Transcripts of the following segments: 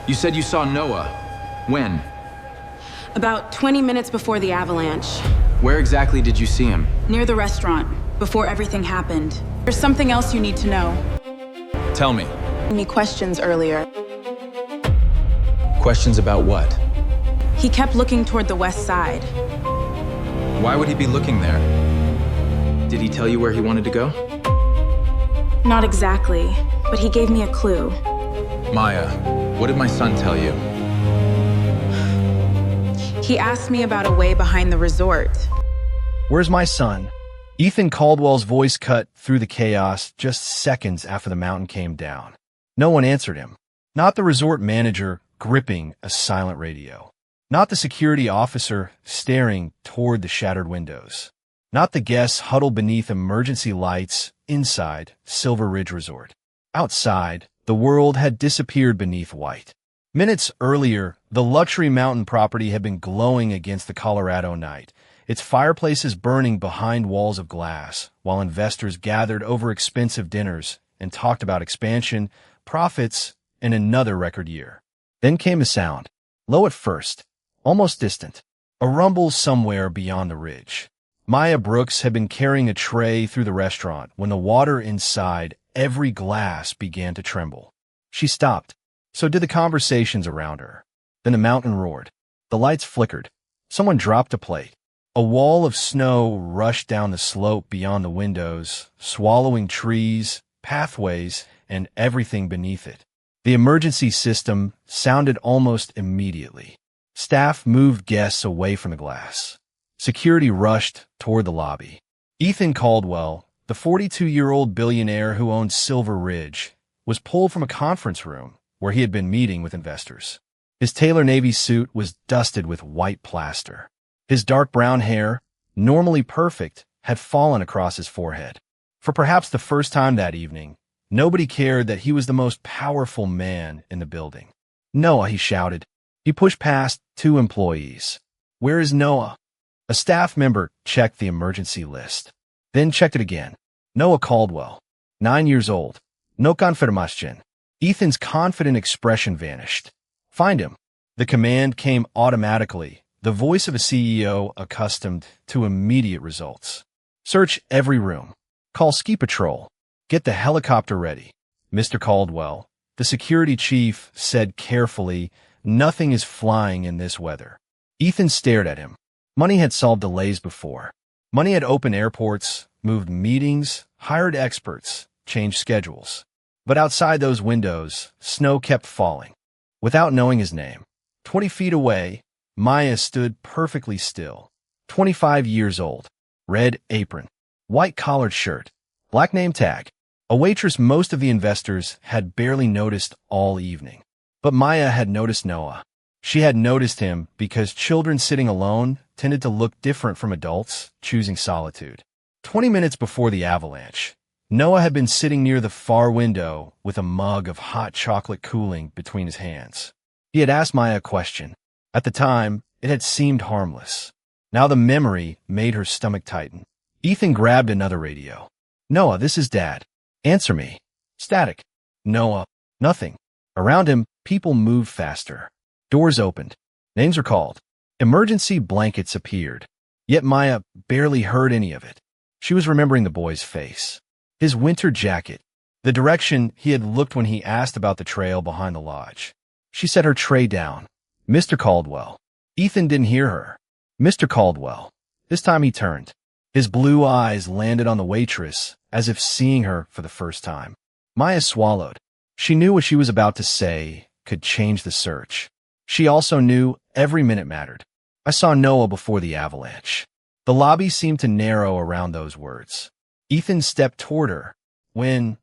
You said you saw Noah. When? About 20 minutes before the avalanche. Where exactly did you see him? Near the restaurant, before everything happened. There's something else you need to know. Tell me. Any questions earlier? Questions about what? He kept looking toward the west side. Why would he be looking there? Did he tell you where he wanted to go? Not exactly, but he gave me a clue. Maya, what did my son tell you? He asked me about a way behind the resort. Where's my son? Ethan Caldwell's voice cut through the chaos just seconds after the mountain came down. No one answered him. Not the resort manager gripping a silent radio. Not the security officer staring toward the shattered windows. Not the guests huddled beneath emergency lights inside Silver Ridge Resort. Outside, the world had disappeared beneath white. Minutes earlier, the luxury mountain property had been glowing against the Colorado night, its fireplaces burning behind walls of glass, while investors gathered over expensive dinners and talked about expansion, profits, and another record year. Then came a sound, low at first, almost distant, a rumble somewhere beyond the ridge. Maya Brooks had been carrying a tray through the restaurant when the water inside every glass began to tremble. She stopped. So did the conversations around her. Then the mountain roared. The lights flickered. Someone dropped a plate. A wall of snow rushed down the slope beyond the windows, swallowing trees, pathways, and everything beneath it. The emergency system sounded almost immediately. Staff moved guests away from the glass. Security rushed toward the lobby. Ethan Caldwell, the 42-year-old billionaire who owned Silver Ridge, was pulled from a conference room where he had been meeting with investors. His tailor navy suit was dusted with white plaster. His dark brown hair, normally perfect, had fallen across his forehead. For perhaps the first time that evening, nobody cared that he was the most powerful man in the building. "Noah," he shouted. He pushed past two employees. "Where is Noah?" A staff member checked the emergency list, then checked it again. Noah Caldwell, 9 years old. No confirmation. Ethan's confident expression vanished. "Find him." The command came automatically, the voice of a CEO accustomed to immediate results. "Search every room. Call ski patrol. Get the helicopter ready." "Mr. Caldwell," the security chief said carefully, "nothing is flying in this weather." Ethan stared at him. Money had solved delays before. Money had opened airports, moved meetings, hired experts, changed schedules. But outside those windows, snow kept falling. Without knowing his name, 20 feet away, Maya stood perfectly still. 25 years old. Red apron. White collared shirt. Black name tag. A waitress most of the investors had barely noticed all evening. But Maya had noticed Noah. She had noticed him because children sitting alone tended to look different from adults choosing solitude. 20 minutes before the avalanche, Noah had been sitting near the far window with a mug of hot chocolate cooling between his hands. He had asked Maya a question. At the time, it had seemed harmless. Now the memory made her stomach tighten. Ethan grabbed another radio. "Noah, this is Dad. Answer me." Static. "Noah." Nothing. Around him, people moved faster. Doors opened. Names were called. Emergency blankets appeared. Yet Maya barely heard any of it. She was remembering the boy's face. His winter jacket. The direction he had looked when he asked about the trail behind the lodge. She set her tray down. "Mr. Caldwell." Ethan didn't hear her. "Mr. Caldwell." This time he turned. His blue eyes landed on the waitress, as if seeing her for the first time. Maya swallowed. She knew what she was about to say could change the search. She also knew every minute mattered. "I saw Noah before the avalanche." The lobby seemed to narrow around those words. Ethan stepped toward her. "When?"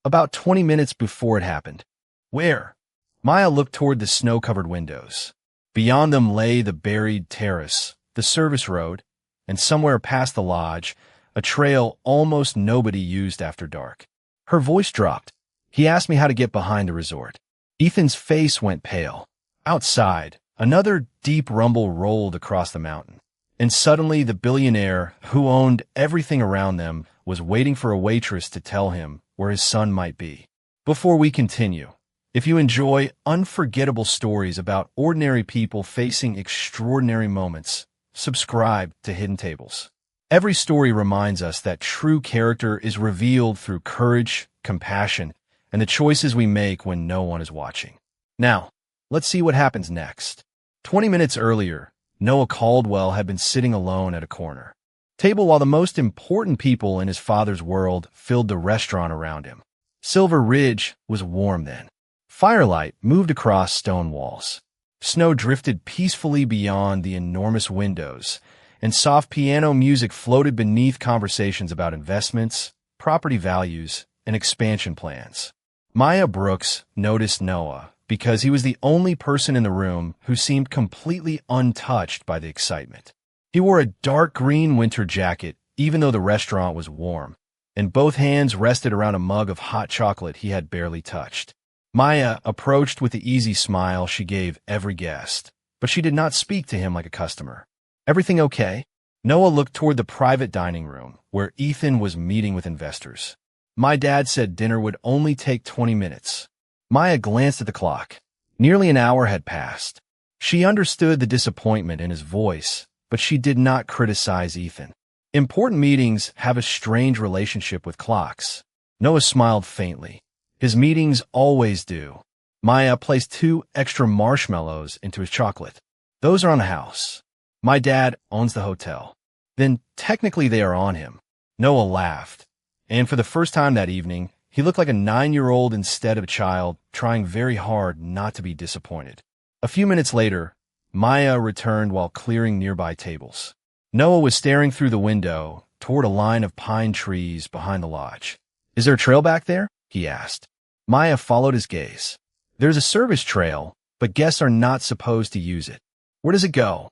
"About 20 minutes before it happened." "Where?" Maya looked toward the snow-covered windows. Beyond them lay the buried terrace, the service road, and somewhere past the lodge, a trail almost nobody used after dark. Her voice dropped. "He asked me how to get behind the resort." Ethan's face went pale. Outside, another deep rumble rolled across the mountain. And suddenly the billionaire, who owned everything around them, was waiting for a waitress to tell him where his son might be. Before we continue, If you enjoy unforgettable stories about ordinary people facing extraordinary moments, subscribe to Hidden Tables. Every story reminds us that true character is revealed through courage, compassion, and the choices we make when no one is watching. Now, let's see what happens next. 20 minutes earlier, Noah Caldwell had been sitting alone at a corner table while the most important people in his father's world filled the restaurant around him. Silver Ridge was warm then. Firelight moved across stone walls. Snow drifted peacefully beyond the enormous windows, and soft piano music floated beneath conversations about investments, property values, and expansion plans. Maya Brooks noticed Noah because he was the only person in the room who seemed completely untouched by the excitement. He wore a dark green winter jacket, even though the restaurant was warm, and both hands rested around a mug of hot chocolate he had barely touched. Maya approached with the easy smile she gave every guest, but she did not speak to him like a customer. "Everything okay?" Noah looked toward the private dining room, where Ethan was meeting with investors. "My dad said dinner would only take 20 minutes. Maya glanced at the clock. Nearly an hour had passed. She understood the disappointment in his voice, but she did not criticize Ethan. Important meetings have a strange relationship with clocks. Noah smiled faintly. His meetings always do. Maya placed 2 extra marshmallows into his chocolate. "Those are on the house. My dad owns the hotel." "Then technically they are on him." Noah laughed, and for the first time that evening, he looked like a 9-year-old instead of a child, trying very hard not to be disappointed. A few minutes later, Maya returned while clearing nearby tables. Noah was staring through the window toward a line of pine trees behind the lodge. "Is there a trail back there?" he asked. Maya followed his gaze. "There's a service trail, but guests are not supposed to use it." "Where does it go?"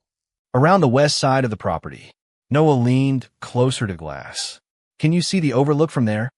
"Around the west side of the property." Noah leaned closer to glass. "Can you see the overlook from there?"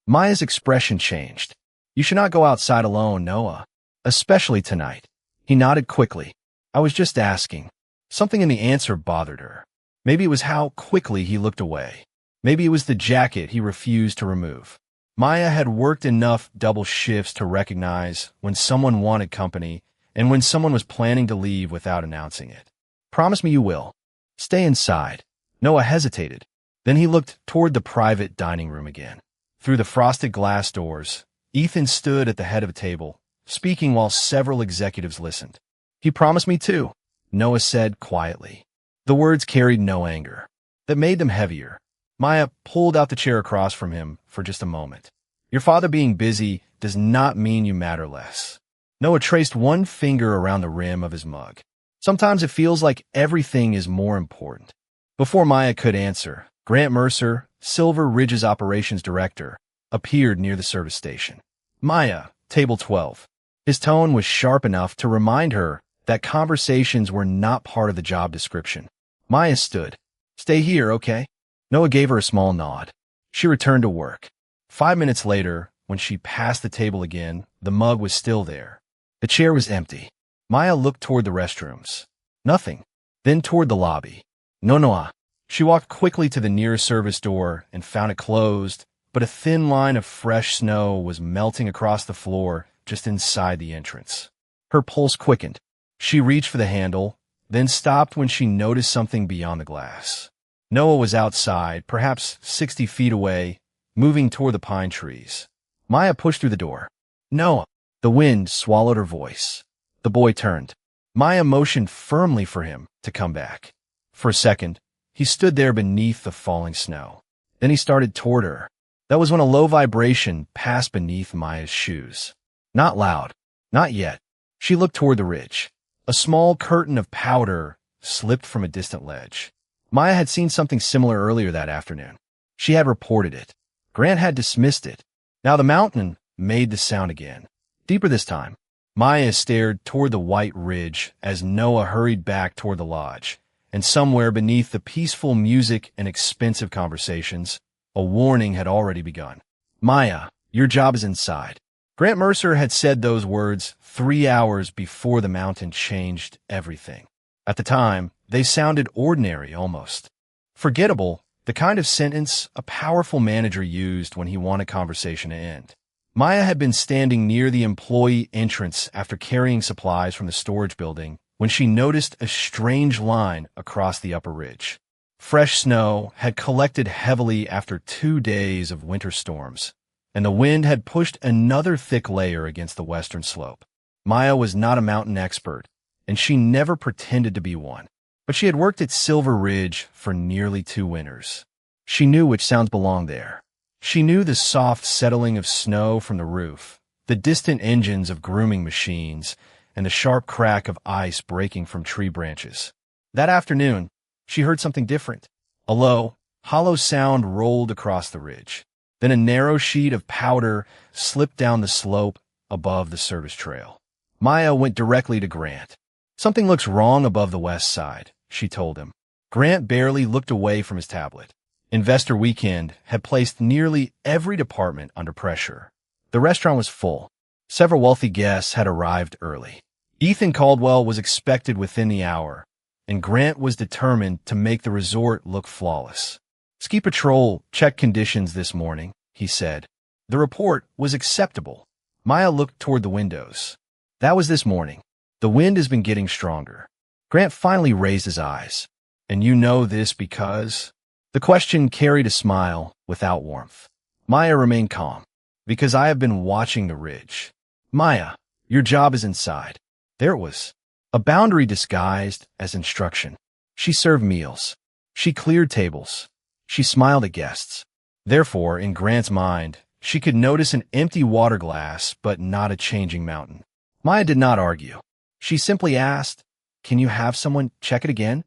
Maya's expression changed. "You should not go outside alone, Noah. Especially tonight." He nodded quickly. "I was just asking." Something in the answer bothered her. Maybe it was how quickly he looked away. Maybe it was the jacket he refused to remove. Maya had worked enough double shifts to recognize when someone wanted company and when someone was planning to leave without announcing it. "Promise me you will." "Stay inside." Noah hesitated. Then he looked toward the private dining room again. Through the frosted glass doors, Ethan stood at the head of a table, speaking while several executives listened. "He promised me too," Noah said quietly. The words carried no anger. That made them heavier. Maya pulled out the chair across from him for just a moment. "Your father being busy does not mean you matter less." Noah traced one finger around the rim of his mug. "Sometimes it feels like everything is more important." Before Maya could answer, Grant Mercer, Silver Ridge's operations director, appeared near the service station. "Maya, table 12. His tone was sharp enough to remind her that conversations were not part of the job description. Maya stood. "Stay here, okay?" Noah gave her a small nod. She returned to work. 5 minutes later, when she passed the table again, the mug was still there. The chair was empty. Maya looked toward the restrooms. Nothing. Then toward the lobby. "No, Noah." She walked quickly to the nearest service door and found it closed, but a thin line of fresh snow was melting across the floor just inside the entrance. Her pulse quickened. She reached for the handle, then stopped when she noticed something beyond the glass. Noah was outside, perhaps 60 feet away, moving toward the pine trees. Maya pushed through the door. "Noah!" The wind swallowed her voice. The boy turned. Maya motioned firmly for him to come back. For a second, he stood there beneath the falling snow. Then he started toward her. That was when a low vibration passed beneath Maya's shoes. Not loud. Not yet. She looked toward the ridge. A small curtain of powder slipped from a distant ledge. Maya had seen something similar earlier that afternoon. She had reported it. Grant had dismissed it. Now the mountain made the sound again. Deeper this time. Maya stared toward the white ridge as Noah hurried back toward the lodge. And somewhere beneath the peaceful music and expensive conversations, a warning had already begun. "Maya, your job is inside." Grant Mercer had said those words 3 hours before the mountain changed everything. At the time, they sounded ordinary almost. Forgettable, the kind of sentence a powerful manager used when he wanted conversation to end. Maya had been standing near the employee entrance after carrying supplies from the storage building when she noticed a strange line across the upper ridge. Fresh snow had collected heavily after 2 days of winter storms, and the wind had pushed another thick layer against the western slope. Maya was not a mountain expert, and she never pretended to be one, but she had worked at Silver Ridge for nearly 2 winters. She knew which sounds belonged there. She knew the soft settling of snow from the roof, the distant engines of grooming machines, and the sharp crack of ice breaking from tree branches. That afternoon, she heard something different. A low, hollow sound rolled across the ridge. Then a narrow sheet of powder slipped down the slope above the service trail. Maya went directly to Grant. "Something looks wrong above the west side," she told him. Grant barely looked away from his tablet. Investor weekend had placed nearly every department under pressure. The restaurant was full. Several wealthy guests had arrived early. Ethan Caldwell was expected within the hour, and Grant was determined to make the resort look flawless. "Ski Patrol checked conditions this morning," he said. The report was acceptable. Maya looked toward the windows. "That was this morning. The wind has been getting stronger." Grant finally raised his eyes. "And you know this because—" The question carried a smile without warmth. Maya remained calm. "Because I have been watching the ridge." "Maya, your job is inside." There it was. A boundary disguised as instruction. She served meals. She cleared tables. She smiled at guests. Therefore, in Grant's mind, she could notice an empty water glass but not a changing mountain. Maya did not argue. She simply asked, "Can you have someone check it again?"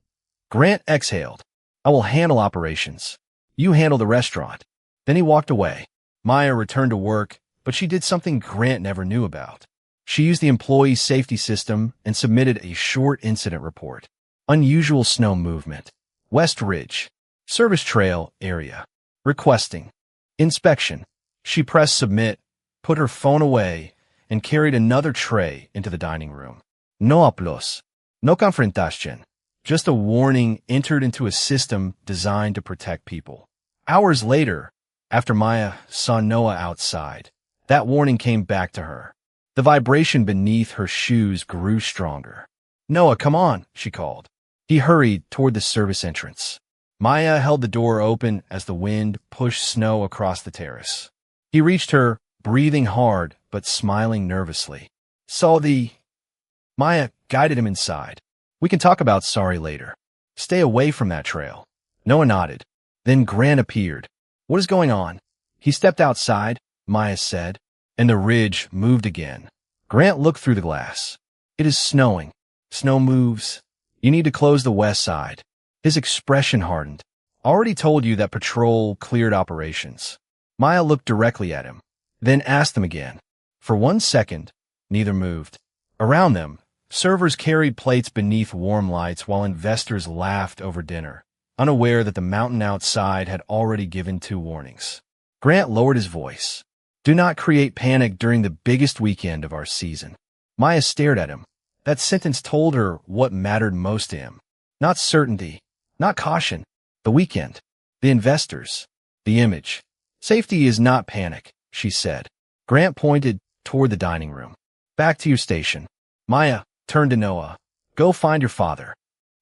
Grant exhaled. "I will handle operations. You handle the restaurant." Then he walked away. Maya returned to work, but she did something Grant never knew about. She used the employee safety system and submitted a short incident report. Unusual snow movement. West Ridge. Service trail area. Requesting. Inspection. She pressed submit, put her phone away, and carried another tray into the dining room. No aplos. No confrontación. Just a warning entered into a system designed to protect people. Hours later, after Maya saw Noah outside, that warning came back to her. The vibration beneath her shoes grew stronger. "Noah, come on," she called. He hurried toward the service entrance. Maya held the door open as the wind pushed snow across the terrace. He reached her, breathing hard but smiling nervously. Maya guided him inside. "We can talk about sorry later. Stay away from that trail." Noah nodded. Then Grant appeared. "What is going on?" "He stepped outside," Maya said, and the ridge moved again. Grant looked through the glass. "It is snowing. Snow moves. You need to close the west side." His expression hardened. "Already told you that patrol cleared operations." Maya looked directly at him, then asked him again. For 1 second, neither moved. Around them, servers carried plates beneath warm lights while investors laughed over dinner, unaware that the mountain outside had already given 2 warnings. Grant lowered his voice. "Do not create panic during the biggest weekend of our season." Maya stared at him. That sentence told her what mattered most to him. Not certainty, not caution. The weekend. The investors. The image. "Safety is not panic," she said. Grant pointed toward the dining room. "Back to your station." Maya turned to Noah. "Go find your father.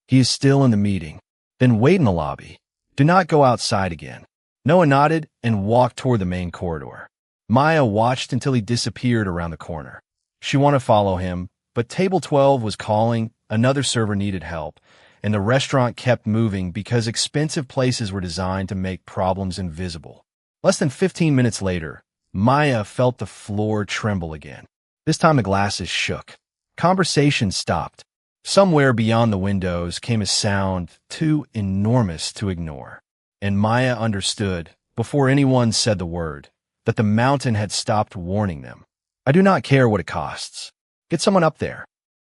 He is still in the meeting. Then wait in the lobby. Do not go outside again." Noah nodded and walked toward the main corridor. Maya watched until he disappeared around the corner. She wanted to follow him, but Table 12 was calling, another server needed help, and the restaurant kept moving because expensive places were designed to make problems invisible. Less than 15 minutes later, Maya felt the floor tremble again. This time the glasses shook. Conversation stopped. Somewhere beyond the windows came a sound too enormous to ignore. And Maya understood, before anyone said the word, that the mountain had stopped warning them. "I do not care what it costs. Get someone up there."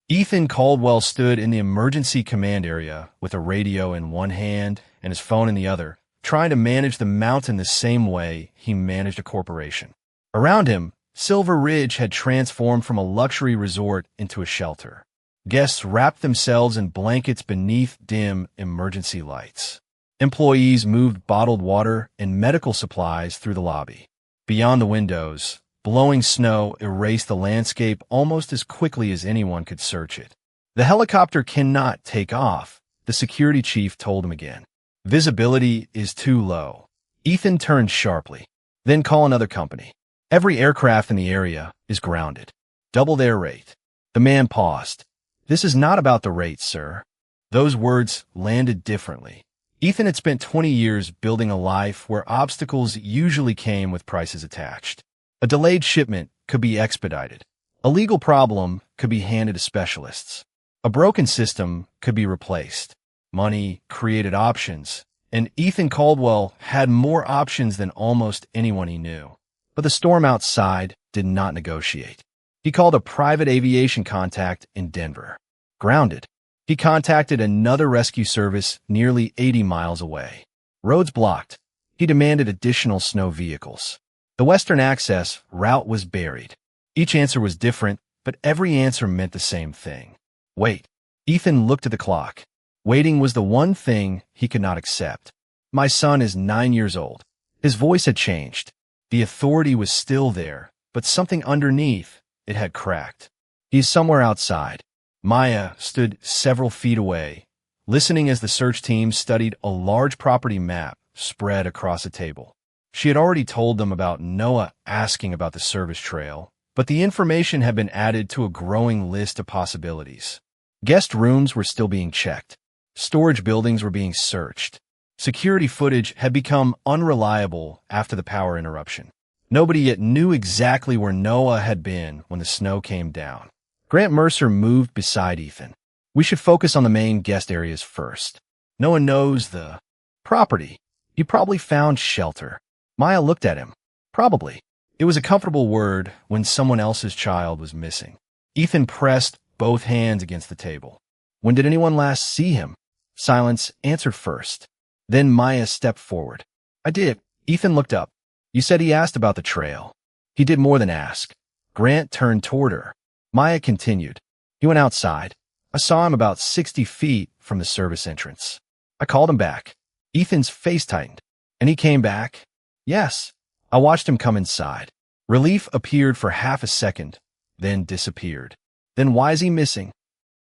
Ethan Caldwell stood in the emergency command area with a radio in one hand and his phone in the other, trying to manage the mountain the same way he managed a corporation. Around him, Silver Ridge had transformed from a luxury resort into a shelter. Guests wrapped themselves in blankets beneath dim emergency lights. Employees moved bottled water and medical supplies through the lobby. Beyond the windows, Blowing snow erased the landscape almost as quickly as anyone could search it. The helicopter cannot take off, the security chief told him again. Visibility is too low. Ethan turned sharply. Then call another company. Every aircraft in the area is grounded. Double their rate. The man paused. This is not about the rate, sir. Those words landed differently. Ethan had spent 20 years building a life where obstacles usually came with prices attached. A delayed shipment could be expedited. A legal problem could be handed to specialists. A broken system could be replaced. Money created options, and Ethan Caldwell had more options than almost anyone he knew. But the storm outside did not negotiate. He called a private aviation contact in Denver. Grounded. He contacted another rescue service nearly 80 miles away. Roads blocked. He demanded additional snow vehicles. The Western Access route was buried. Each answer was different, but every answer meant the same thing. Wait. Ethan looked at the clock. Waiting was the one thing he could not accept. My son is 9 years old. His voice had changed. The authority was still there, but something underneath it had cracked. He's somewhere outside. Maya stood several feet away, listening as the search team studied a large property map spread across a table. She had already told them about Noah asking about the service trail, but the information had been added to a growing list of possibilities. Guest rooms were still being checked. Storage buildings were being searched. Security footage had become unreliable after the power interruption. Nobody yet knew exactly where Noah had been when the snow came down. Grant Mercer moved beside Ethan. We should focus on the main guest areas first. No one knows the property. You probably found shelter. Maya looked at him. Probably. It was a comfortable word when someone else's child was missing. Ethan pressed both hands against the table. When did anyone last see him? Silence answered first. Then Maya stepped forward. I did. Ethan looked up. You said he asked about the trail. He did more than ask. Grant turned toward her. Maya continued. He went outside. I saw him about 60 feet from the service entrance. I called him back. Ethan's face tightened. And he came back? Yes. I watched him come inside. Relief appeared for half a second, then disappeared. Then why is he missing?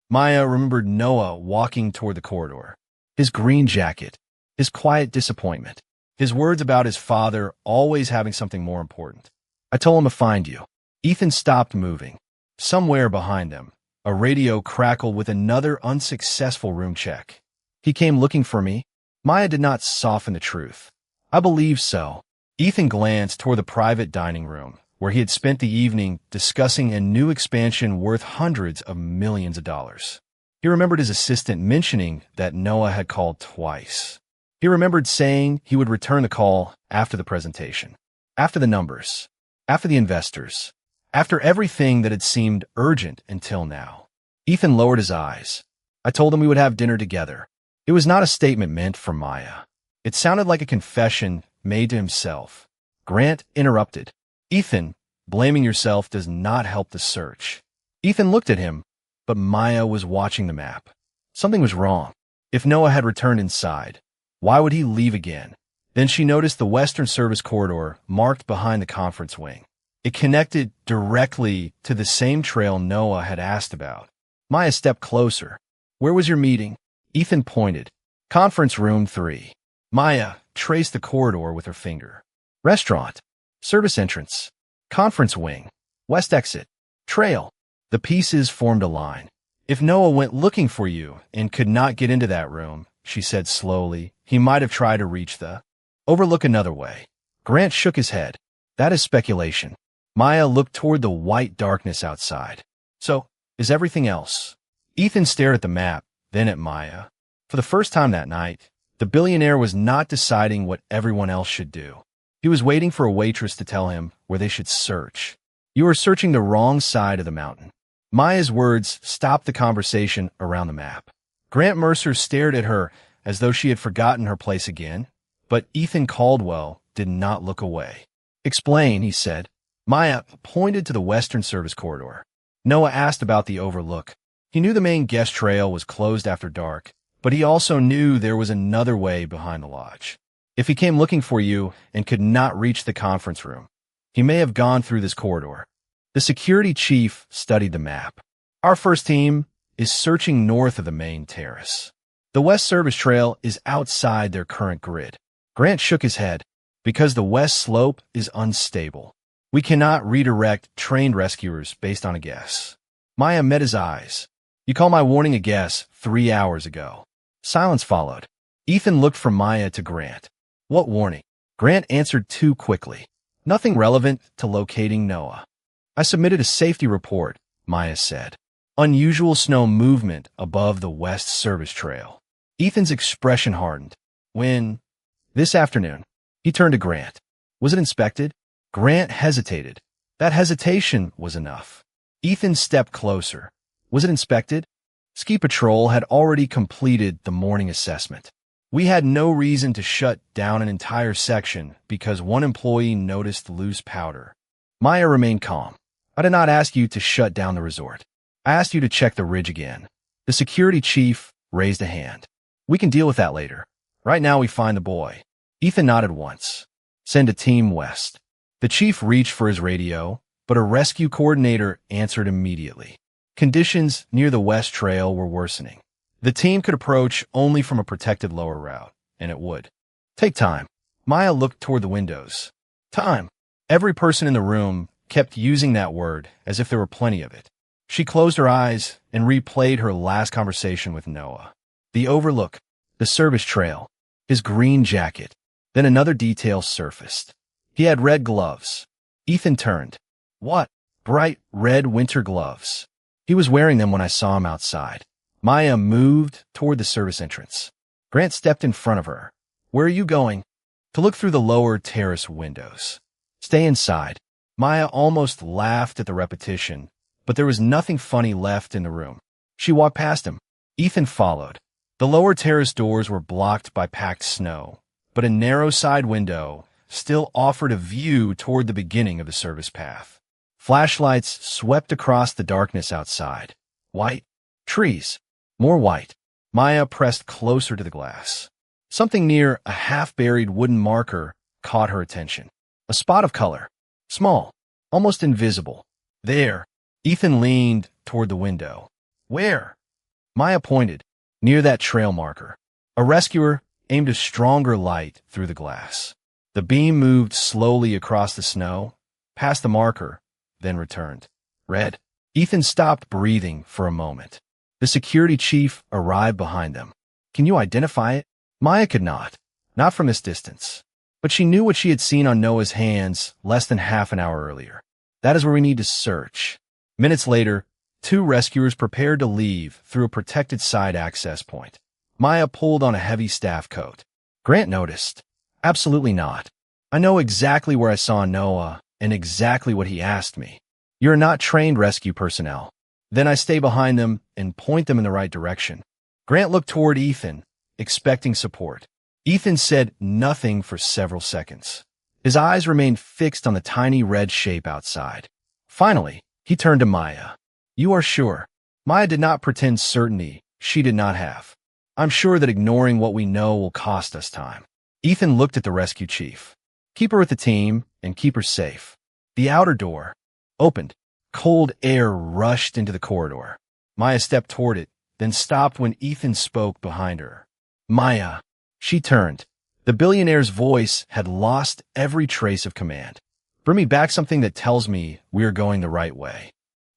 Maya remembered Noah walking toward the corridor. His green jacket. His quiet disappointment. His words about his father always having something more important. I told him to find you. Ethan stopped moving. Somewhere behind them, a radio crackled with another unsuccessful room check. He came looking for me. Maya did not soften the truth. I believe so. Ethan glanced toward the private dining room, where he had spent the evening discussing a new expansion worth hundreds of millions of dollars. He remembered his assistant mentioning that Noah had called twice. He remembered saying he would return the call after the presentation, after the numbers, after the investors, after everything that had seemed urgent until now. Ethan lowered his eyes. I told him we would have dinner together. It was not a statement meant for Maya. It sounded like a confession made to himself. Grant interrupted. Ethan, blaming yourself does not help the search. Ethan looked at him, but Maya was watching the map. Something was wrong. If Noah had returned inside, why would he leave again? Then she noticed the Western Service corridor marked behind the conference wing. It connected directly to the same trail Noah had asked about. Maya stepped closer. Where was your meeting? Ethan pointed. Conference room 3. Maya traced the corridor with her finger. Restaurant. Service entrance. Conference wing. West exit. Trail. The pieces formed a line. If Noah went looking for you and could not get into that room, she said slowly, he might have tried to reach the overlook another way. Grant shook his head. That is speculation. Maya looked toward the white darkness outside. So, is everything else? Ethan stared at the map, then at Maya. For the first time that night, the billionaire was not deciding what everyone else should do. He was waiting for a waitress to tell him where they should search. You are searching the wrong side of the mountain. Maya's words stopped the conversation around the map. Grant Mercer stared at her as though she had forgotten her place again, but Ethan Caldwell did not look away. Explain, he said. Maya pointed to the Western Service corridor. Noah asked about the overlook. He knew the main guest trail was closed after dark, but he also knew there was another way behind the lodge. If he came looking for you and could not reach the conference room, He may have gone through this corridor. The security chief studied the map. Our first team is searching north of the main terrace. The west service trail is outside their current grid. Grant shook his head. Because the west slope is unstable. We cannot redirect trained rescuers based on a guess. Maya met his eyes. You call my warning a guess 3 hours ago. Silence followed. Ethan looked from Maya to Grant. What warning? Grant answered too quickly. Nothing relevant to locating Noah. I submitted a safety report, Maya said. Unusual snow movement above the west service trail. Ethan's expression hardened. When? This afternoon. He turned to Grant. Was it inspected? Grant hesitated. That hesitation was enough. Ethan stepped closer. Was it inspected? Ski Patrol had already completed the morning assessment. We had no reason to shut down an entire section because one employee noticed loose powder. Maya remained calm. I did not ask you to shut down the resort. I asked you to check the ridge again. The security chief raised a hand. We can deal with that later. Right now we find the boy. Ethan nodded once. Send a team west. The chief reached for his radio, but a rescue coordinator answered immediately. Conditions near the west trail were worsening. The team could approach only from a protected lower route, and it would take time. Maya looked toward the windows. Time. Every person in the room kept using that word as if there were plenty of it. She closed her eyes and replayed her last conversation with Noah. The overlook, the service trail, his green jacket. Then another detail surfaced. He had red gloves. Ethan turned. What? Bright red winter gloves. He was wearing them when I saw him outside. Maya moved toward the service entrance. Grant stepped in front of her. Where are you going? To look through the lower terrace windows. Stay inside. Maya almost laughed at the repetition, but there was nothing funny left in the room. She walked past him. Ethan followed. The lower terrace doors were blocked by packed snow, but a narrow side window still offered a view toward the beginning of the service path. Flashlights swept across the darkness outside. White. Trees. More white. Maya pressed closer to the glass. Something near a half-buried wooden marker caught her attention. A spot of color. Small. Almost invisible. There. Ethan leaned toward the window. Where? Maya pointed. Near that trail marker. A rescuer aimed a stronger light through the glass. The beam moved slowly across the snow, past the marker, then returned. Red. Ethan stopped breathing for a moment. The security chief arrived behind them. Can you identify it? Maya could not from this distance. But she knew what she had seen on Noah's hands less than half an hour earlier. That is where we need to search. Minutes later, 2 rescuers prepared to leave through a protected side access point. Maya pulled on a heavy staff coat. Grant noticed. Absolutely not. I know exactly where I saw Noah and exactly what he asked me. You're not trained rescue personnel. Then I stay behind them and point them in the right direction. Grant looked toward Ethan, expecting support. Ethan said nothing for several seconds. His eyes remained fixed on the tiny red shape outside. Finally, he turned to Maya. You are sure? Maya did not pretend certainty she did not have. I'm sure that ignoring what we know will cost us time. Ethan looked at the rescue chief. Keep her with the team and keep her safe. The outer door opened. Cold air rushed into the corridor. Maya stepped toward it, then stopped when Ethan spoke behind her. Maya. She turned. The billionaire's voice had lost every trace of command. Bring me back something that tells me we are going the right way.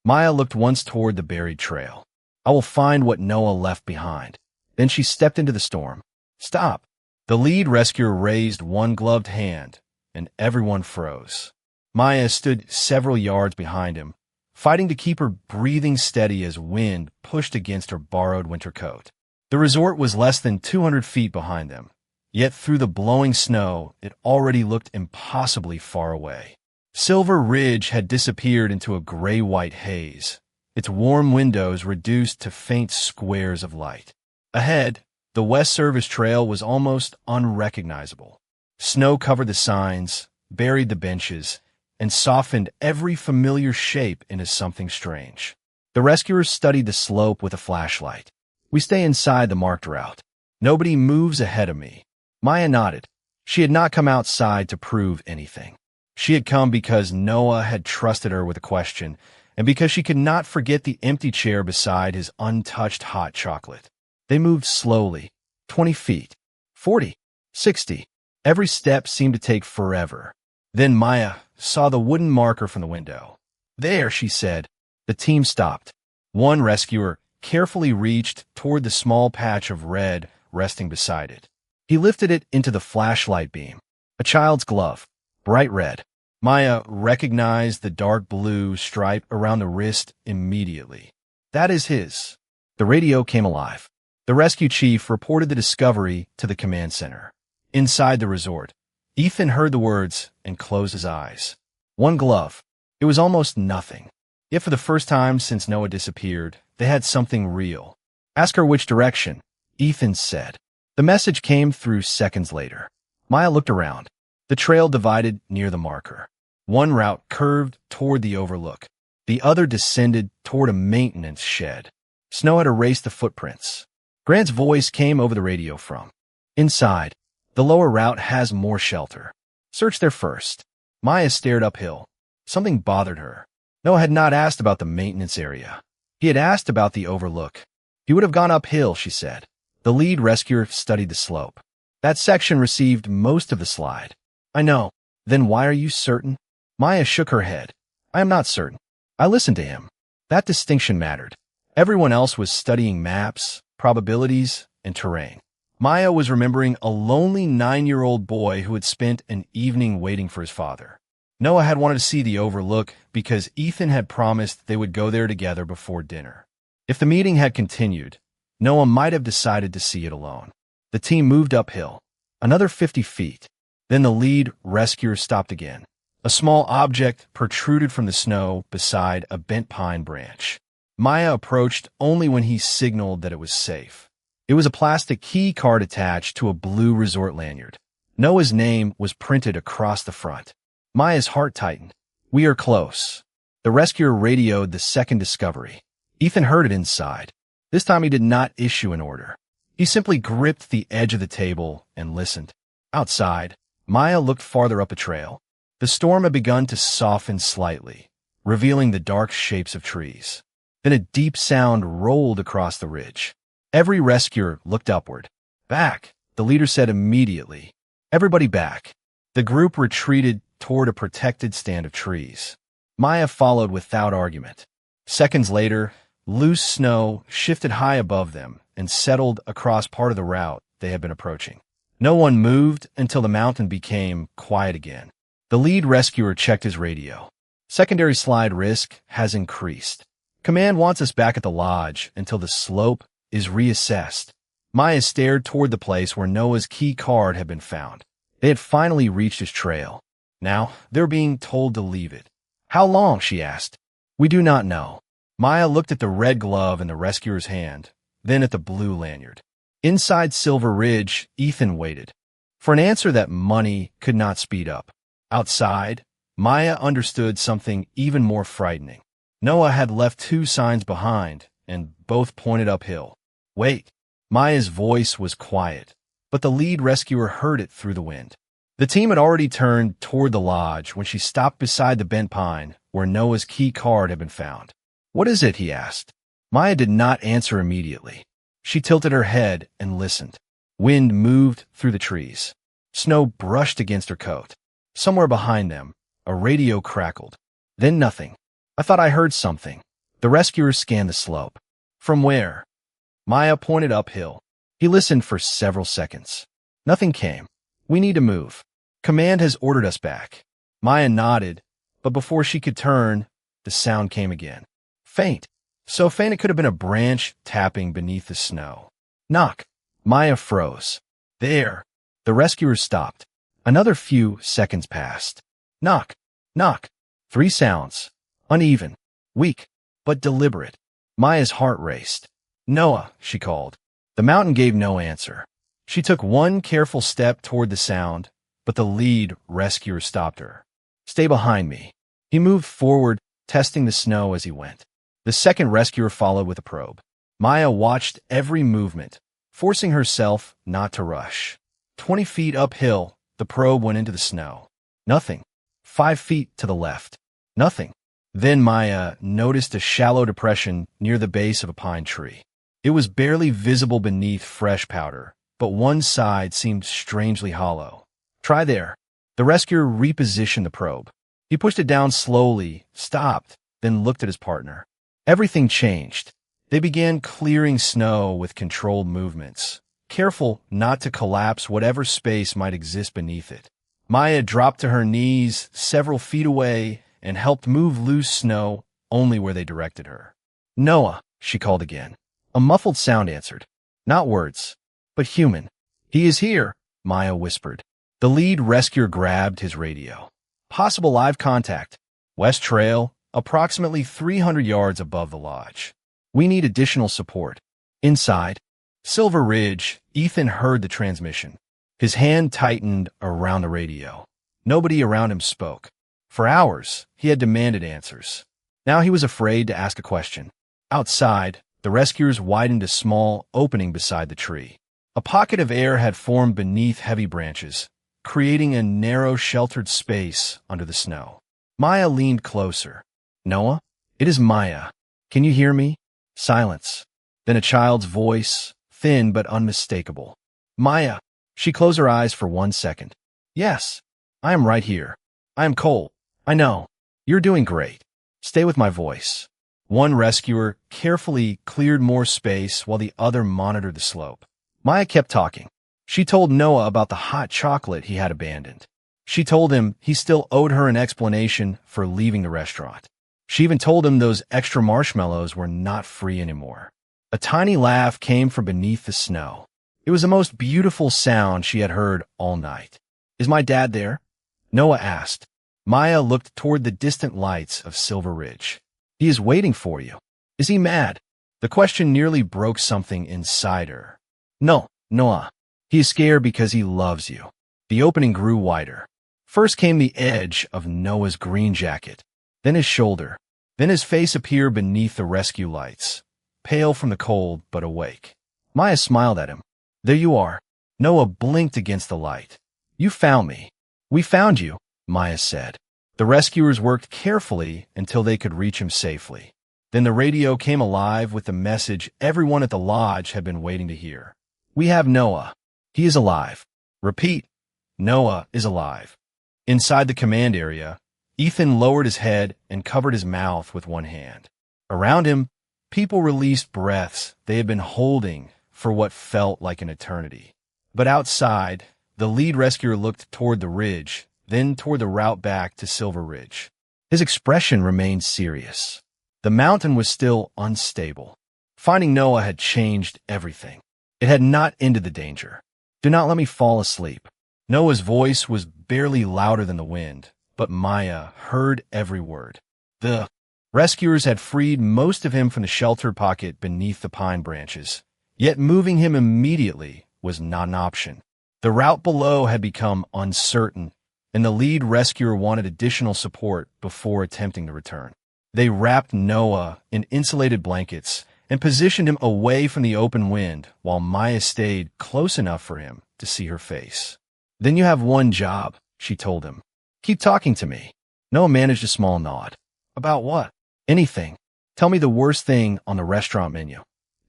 Maya looked once toward the buried trail. I will find what Noah left behind. Then she stepped into the storm. Stop. The lead rescuer raised one gloved hand, and everyone froze. Maya stood several yards behind him, fighting to keep her breathing steady as wind pushed against her borrowed winter coat. The resort was less than 200 feet behind them, yet through the blowing snow, it already looked impossibly far away. Silver Ridge had disappeared into a gray-white haze, its warm windows reduced to faint squares of light. Ahead, the West Service Trail was almost unrecognizable. Snow covered the signs, buried the benches, and softened every familiar shape into something strange. The rescuers studied the slope with a flashlight. We stay inside the marked route. Nobody moves ahead of me. Maya nodded. She had not come outside to prove anything. She had come because Noah had trusted her with a question, and because she could not forget the empty chair beside his untouched hot chocolate. They moved slowly, 20 feet, 40, 60. Every step seemed to take forever. Then Maya saw the wooden marker from the window. There, she said. The team stopped. One rescuer carefully reached toward the small patch of red resting beside it. He lifted it into the flashlight beam. A child's glove, bright red. Maya recognized the dark blue stripe around the wrist immediately. That is his. The radio came alive. The rescue chief reported the discovery to the command center. Inside the resort, Ethan heard the words and closed his eyes. One glove. It was almost nothing. Yet for the first time since Noah disappeared, they had something real. Ask her which direction, Ethan said. The message came through seconds later. Maya looked around. The trail divided near the marker. One route curved toward the overlook. The other descended toward a maintenance shed. Snow had erased the footprints. Grant's voice came over the radio from inside. The lower route has more shelter. Search there first. Maya stared uphill. Something bothered her. Noah had not asked about the maintenance area. He had asked about the overlook. He would have gone uphill, she said. The lead rescuer studied the slope. That section received most of the slide. I know. Then why are you certain? Maya shook her head. I am not certain. I listened to him. That distinction mattered. Everyone else was studying maps, probabilities, and terrain. Maya was remembering a lonely 9-year-old boy who had spent an evening waiting for his father. Noah had wanted to see the overlook because Ethan had promised they would go there together before dinner. If the meeting had continued, Noah might have decided to see it alone. The team moved uphill, another 50 feet. Then the lead rescuer stopped again. A small object protruded from the snow beside a bent pine branch. Maya approached only when he signaled that it was safe. It was a plastic key card attached to a blue resort lanyard. Noah's name was printed across the front. Maya's heart tightened. We are close. The rescuer radioed the second discovery. Ethan heard it inside. This time he did not issue an order. He simply gripped the edge of the table and listened. Outside, Maya looked farther up the trail. The storm had begun to soften slightly, revealing the dark shapes of trees. Then a deep sound rolled across the ridge. Every rescuer looked upward. Back, the leader said immediately. Everybody back. The group retreated toward a protected stand of trees. Maya followed without argument. Seconds later, loose snow shifted high above them and settled across part of the route they had been approaching. No one moved until the mountain became quiet again. The lead rescuer checked his radio. Secondary slide risk has increased. Command wants us back at the lodge until the slope is reassessed. Maya stared toward the place where Noah's key card had been found. They had finally reached his trail. Now, they're being told to leave it. How long, she asked. We do not know. Maya looked at the red glove in the rescuer's hand, then at the blue lanyard. Inside Silver Ridge, Ethan waited for an answer that money could not speed up. Outside, Maya understood something even more frightening. Noah had left 2 signs behind, and both pointed uphill. Wait. Maya's voice was quiet, but the lead rescuer heard it through the wind. The team had already turned toward the lodge when she stopped beside the bent pine where Noah's key card had been found. What is it? He asked. Maya did not answer immediately. She tilted her head and listened. Wind moved through the trees. Snow brushed against her coat. Somewhere behind them, a radio crackled. Then nothing. I thought I heard something. The rescuers scanned the slope. From where? Maya pointed uphill. He listened for several seconds. Nothing came. We need to move. Command has ordered us back. Maya nodded, but before she could turn, the sound came again. Faint. So faint it could have been a branch tapping beneath the snow. Knock. Maya froze. There. The rescuers stopped. Another few seconds passed. Knock. Knock. 3 sounds. Uneven. Weak. But deliberate. Maya's heart raced. Noah, she called. The mountain gave no answer. She took one careful step toward the sound, but the lead rescuer stopped her. Stay behind me. He moved forward, testing the snow as he went. The second rescuer followed with a probe. Maya watched every movement, forcing herself not to rush. 20 feet uphill, the probe went into the snow. Nothing. 5 feet to the left. Nothing. Then Maya noticed a shallow depression near the base of a pine tree. It was barely visible beneath fresh powder, but one side seemed strangely hollow. Try there. The rescuer repositioned the probe. He pushed it down slowly, stopped, then looked at his partner. Everything changed. They began clearing snow with controlled movements, careful not to collapse whatever space might exist beneath it. Maya dropped to her knees several feet away and helped move loose snow only where they directed her. "Noah," she called again. A muffled sound answered. Not words, but human. "He is here," Maya whispered. The lead rescuer grabbed his radio. Possible live contact. West Trail, approximately 300 yards above the lodge. "We need additional support." Inside Silver Ridge, Ethan heard the transmission. His hand tightened around the radio. Nobody around him spoke. For hours, he had demanded answers. Now he was afraid to ask a question. Outside, the rescuers widened a small opening beside the tree. A pocket of air had formed beneath heavy branches, creating a narrow, sheltered space under the snow. Maya leaned closer. "Noah? It is Maya. Can you hear me?" Silence. Then a child's voice, thin but unmistakable. "Maya." She closed her eyes for 1 second. "Yes, I am right here. I am Cole. I know. You're doing great. Stay with my voice." One rescuer carefully cleared more space while the other monitored the slope. Maya kept talking. She told Noah about the hot chocolate he had abandoned. She told him he still owed her an explanation for leaving the restaurant. She even told him those extra marshmallows were not free anymore. A tiny laugh came from beneath the snow. It was the most beautiful sound she had heard all night. "Is my dad there?" Noah asked. Maya looked toward the distant lights of Silver Ridge. "He is waiting for you." "Is he mad?" The question nearly broke something inside her. "No, Noah. He is scared because he loves you." The opening grew wider. First came the edge of Noah's green jacket, then his shoulder, then his face appeared beneath the rescue lights, pale from the cold but awake. Maya smiled at him. "There you are." Noah blinked against the light. "You found me." "We found you," Maya said. The rescuers worked carefully until they could reach him safely. Then the radio came alive with the message everyone at the lodge had been waiting to hear. "We have Noah. He is alive." Repeat, "Noah is alive." Inside the command area, Ethan lowered his head and covered his mouth with one hand. Around him, people released breaths they had been holding for what felt like an eternity. But outside, the lead rescuer looked toward the ridge, then toward the route back to Silver Ridge. His expression remained serious. The mountain was still unstable. Finding Noah had changed everything. It had not ended the danger. "Do not let me fall asleep." Noah's voice was barely louder than the wind, but Maya heard every word. The rescuers had freed most of him from the sheltered pocket beneath the pine branches, yet moving him immediately was not an option. The route below had become uncertain, and the lead rescuer wanted additional support before attempting to return. They wrapped Noah in insulated blankets and positioned him away from the open wind while Maya stayed close enough for him to see her face. "Then you have one job," she told him. "Keep talking to me." Noah managed a small nod. "About what?" "Anything. Tell me the worst thing on the restaurant menu."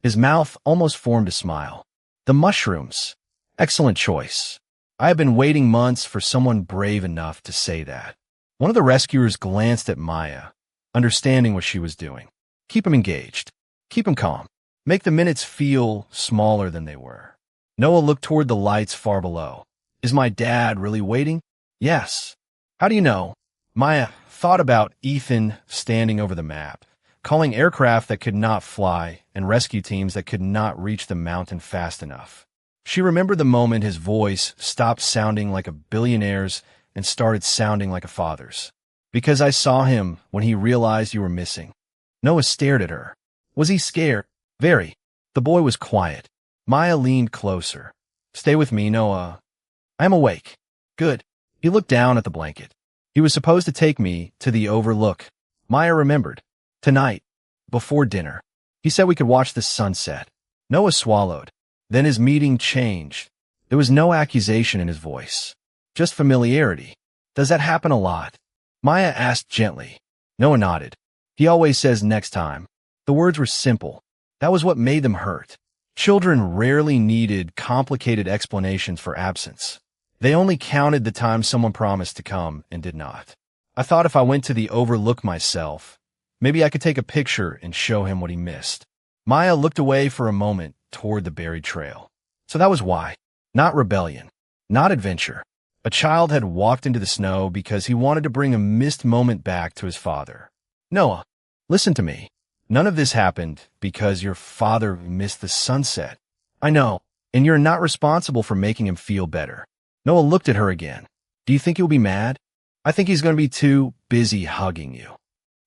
His mouth almost formed a smile. "The mushrooms." "Excellent choice. I have been waiting months for someone brave enough to say that." One of the rescuers glanced at Maya, understanding what she was doing. "Keep him engaged. Keep him calm. Make the minutes feel smaller than they were." Noah looked toward the lights far below. "Is my dad really waiting?" "Yes." "How do you know?" Maya thought about Ethan standing over the map, calling aircraft that could not fly and rescue teams that could not reach the mountain fast enough. She remembered the moment his voice stopped sounding like a billionaire's and started sounding like a father's. "Because I saw him when he realized you were missing." Noah stared at her. Was he scared? Very. The boy was quiet. Maya leaned closer. "Stay with me, Noah." "I am awake." "Good." He looked down at the blanket. "He was supposed to take me to the overlook." Maya remembered. "Tonight, before dinner. He said we could watch the sunset." Noah swallowed. Then his meaning changed. There was no accusation in his voice, just familiarity. "Does that happen a lot?" Maya asked gently. Noah nodded. He always says next time. The words were simple. That was what made them hurt. Children rarely needed complicated explanations for absence. They only counted the time someone promised to come and did not. I thought if I went to the overlook myself, maybe I could take a picture and show him what he missed. Maya looked away for a moment toward the buried trail. So that was why. Not rebellion. Not adventure. A child had walked into the snow because he wanted to bring a missed moment back to his father. Noah, listen to me. None of this happened because your father missed the sunset. I know, and you're not responsible for making him feel better. Noah looked at her again. Do you think he'll be mad? I think he's going to be too busy hugging you.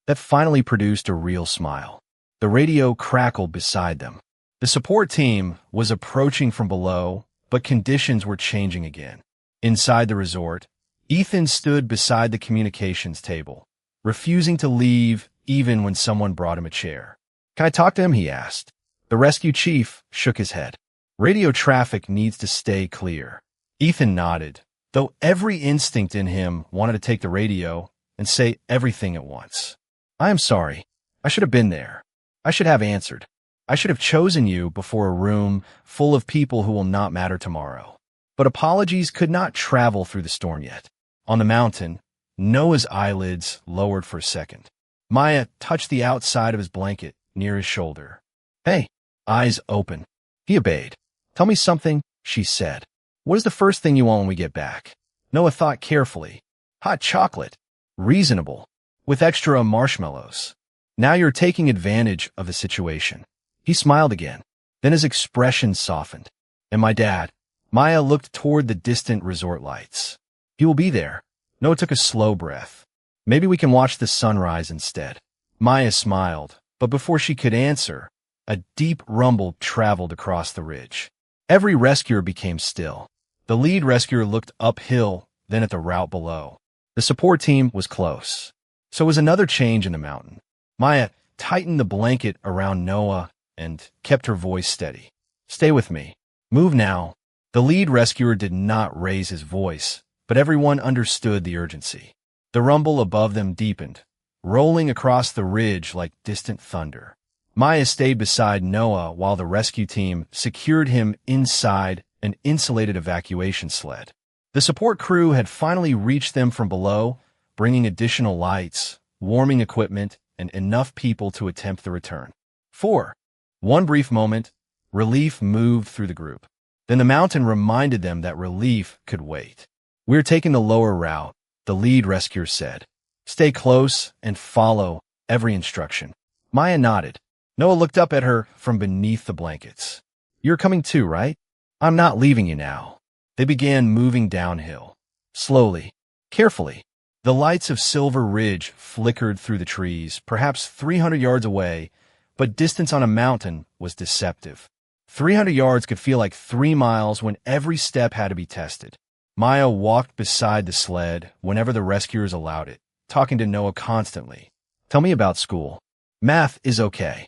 That finally produced a real smile. The radio crackled beside them. The support team was approaching from below, but conditions were changing again. Inside the resort, Ethan stood beside the communications table, refusing to leave even when someone brought him a chair. Can I talk to him? He asked. The rescue chief shook his head. Radio traffic needs to stay clear. Ethan nodded, though every instinct in him wanted to take the radio and say everything at once. I am sorry. I should have been there. I should have answered. I should have chosen you before a room full of people who will not matter tomorrow. But apologies could not travel through the storm yet. On the mountain, Noah's eyelids lowered for a second. Maya touched the outside of his blanket near his shoulder. Hey, eyes open. He obeyed. Tell me something, she said. What is the first thing you want when we get back? Noah thought carefully. Hot chocolate. Reasonable. With extra marshmallows. Now you're taking advantage of the situation. He smiled again. Then his expression softened. And my dad? Maya looked toward the distant resort lights. He will be there. Noah took a slow breath. Maybe we can watch the sunrise instead. Maya smiled, but before she could answer, a deep rumble traveled across the ridge. Every rescuer became still. The lead rescuer looked uphill, then at the route below. The support team was close. So was another change in the mountain. Maya tightened the blanket around Noah and kept her voice steady. Stay with me. Move now. The lead rescuer did not raise his voice, but everyone understood the urgency. The rumble above them deepened, rolling across the ridge like distant thunder. Maya stayed beside Noah while the rescue team secured him inside an insulated evacuation sled. The support crew had finally reached them from below, bringing additional lights, warming equipment, and enough people to attempt the return. 4. One brief moment, relief moved through the group. Then the mountain reminded them that relief could wait. We're taking the lower route, the lead rescuer said. Stay close and follow every instruction. Maya nodded. Noah looked up at her from beneath the blankets. You're coming too, right? I'm not leaving you now. They began moving downhill. Slowly, carefully. The lights of Silver Ridge flickered through the trees, perhaps 300 yards away, but distance on a mountain was deceptive. 300 yards could feel like 3 miles when every step had to be tested. Maya walked beside the sled whenever the rescuers allowed it, talking to Noah constantly. Tell me about school. Math is okay.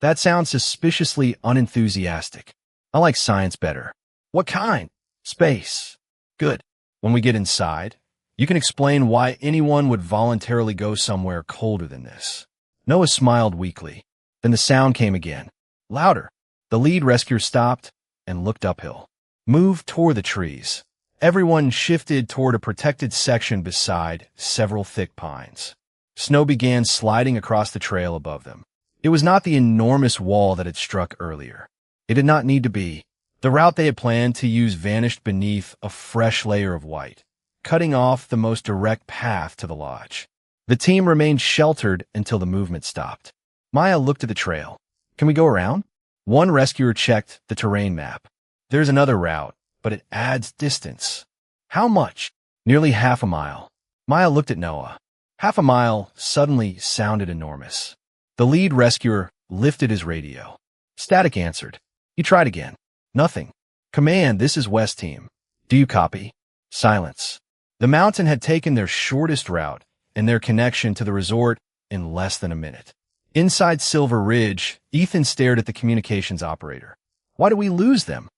That sounds suspiciously unenthusiastic. I like science better. What kind? Space. Good. When we get inside, you can explain why anyone would voluntarily go somewhere colder than this. Noah smiled weakly. Then the sound came again. Louder. The lead rescuer stopped and looked uphill. Moved toward the trees. Everyone shifted toward a protected section beside several thick pines. Snow began sliding across the trail above them. It was not the enormous wall that had struck earlier. It did not need to be. The route they had planned to use vanished beneath a fresh layer of white, cutting off the most direct path to the lodge. The team remained sheltered until the movement stopped. Maya looked at the trail. Can we go around? One rescuer checked the terrain map. There's another route, but it adds distance. How much? Nearly half a mile. Maya looked at Noah. Half a mile suddenly sounded enormous. The lead rescuer lifted his radio. Static answered. He tried again. Nothing. Command, this is West Team. Do you copy? Silence. The mountain had taken their shortest route and their connection to the resort in less than a minute. Inside Silver Ridge, Ethan stared at the communications operator. Why do we lose them?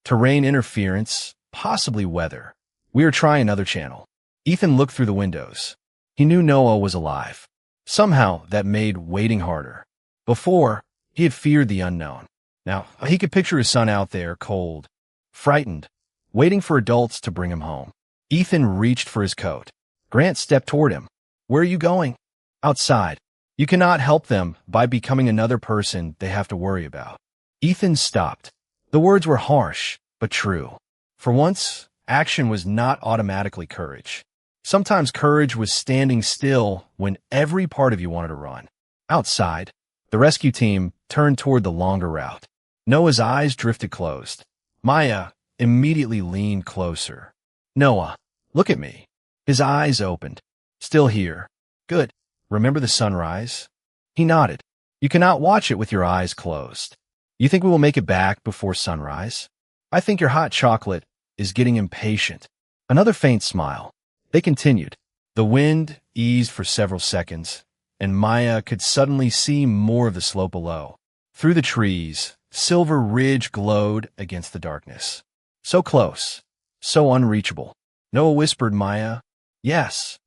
Terrain interference, possibly weather. We are trying another channel. Ethan looked through the windows. He knew Noah was alive. Somehow, that made waiting harder. Before, he had feared the unknown. Now, he could picture his son out there, cold, frightened, waiting for adults to bring him home. Ethan reached for his coat. Grant stepped toward him. "Where are you going?" "Outside. You cannot help them by becoming another person they have to worry about." Ethan stopped. The words were harsh, but true. For once, action was not automatically courage. Sometimes courage was standing still when every part of you wanted to run. Outside, the rescue team turned toward the longer route. Noah's eyes drifted closed. Maya immediately leaned closer. "Noah, look at me." His eyes opened. "Still here. Good. Remember the sunrise?" He nodded. "You cannot watch it with your eyes closed. You think we will make it back before sunrise?" "I think your hot chocolate is getting impatient." Another faint smile. They continued. The wind eased for several seconds, and Maya could suddenly see more of the slope below. Through the trees, Silver Ridge glowed against the darkness. So close, so unreachable. Noah whispered Maya, "Yes.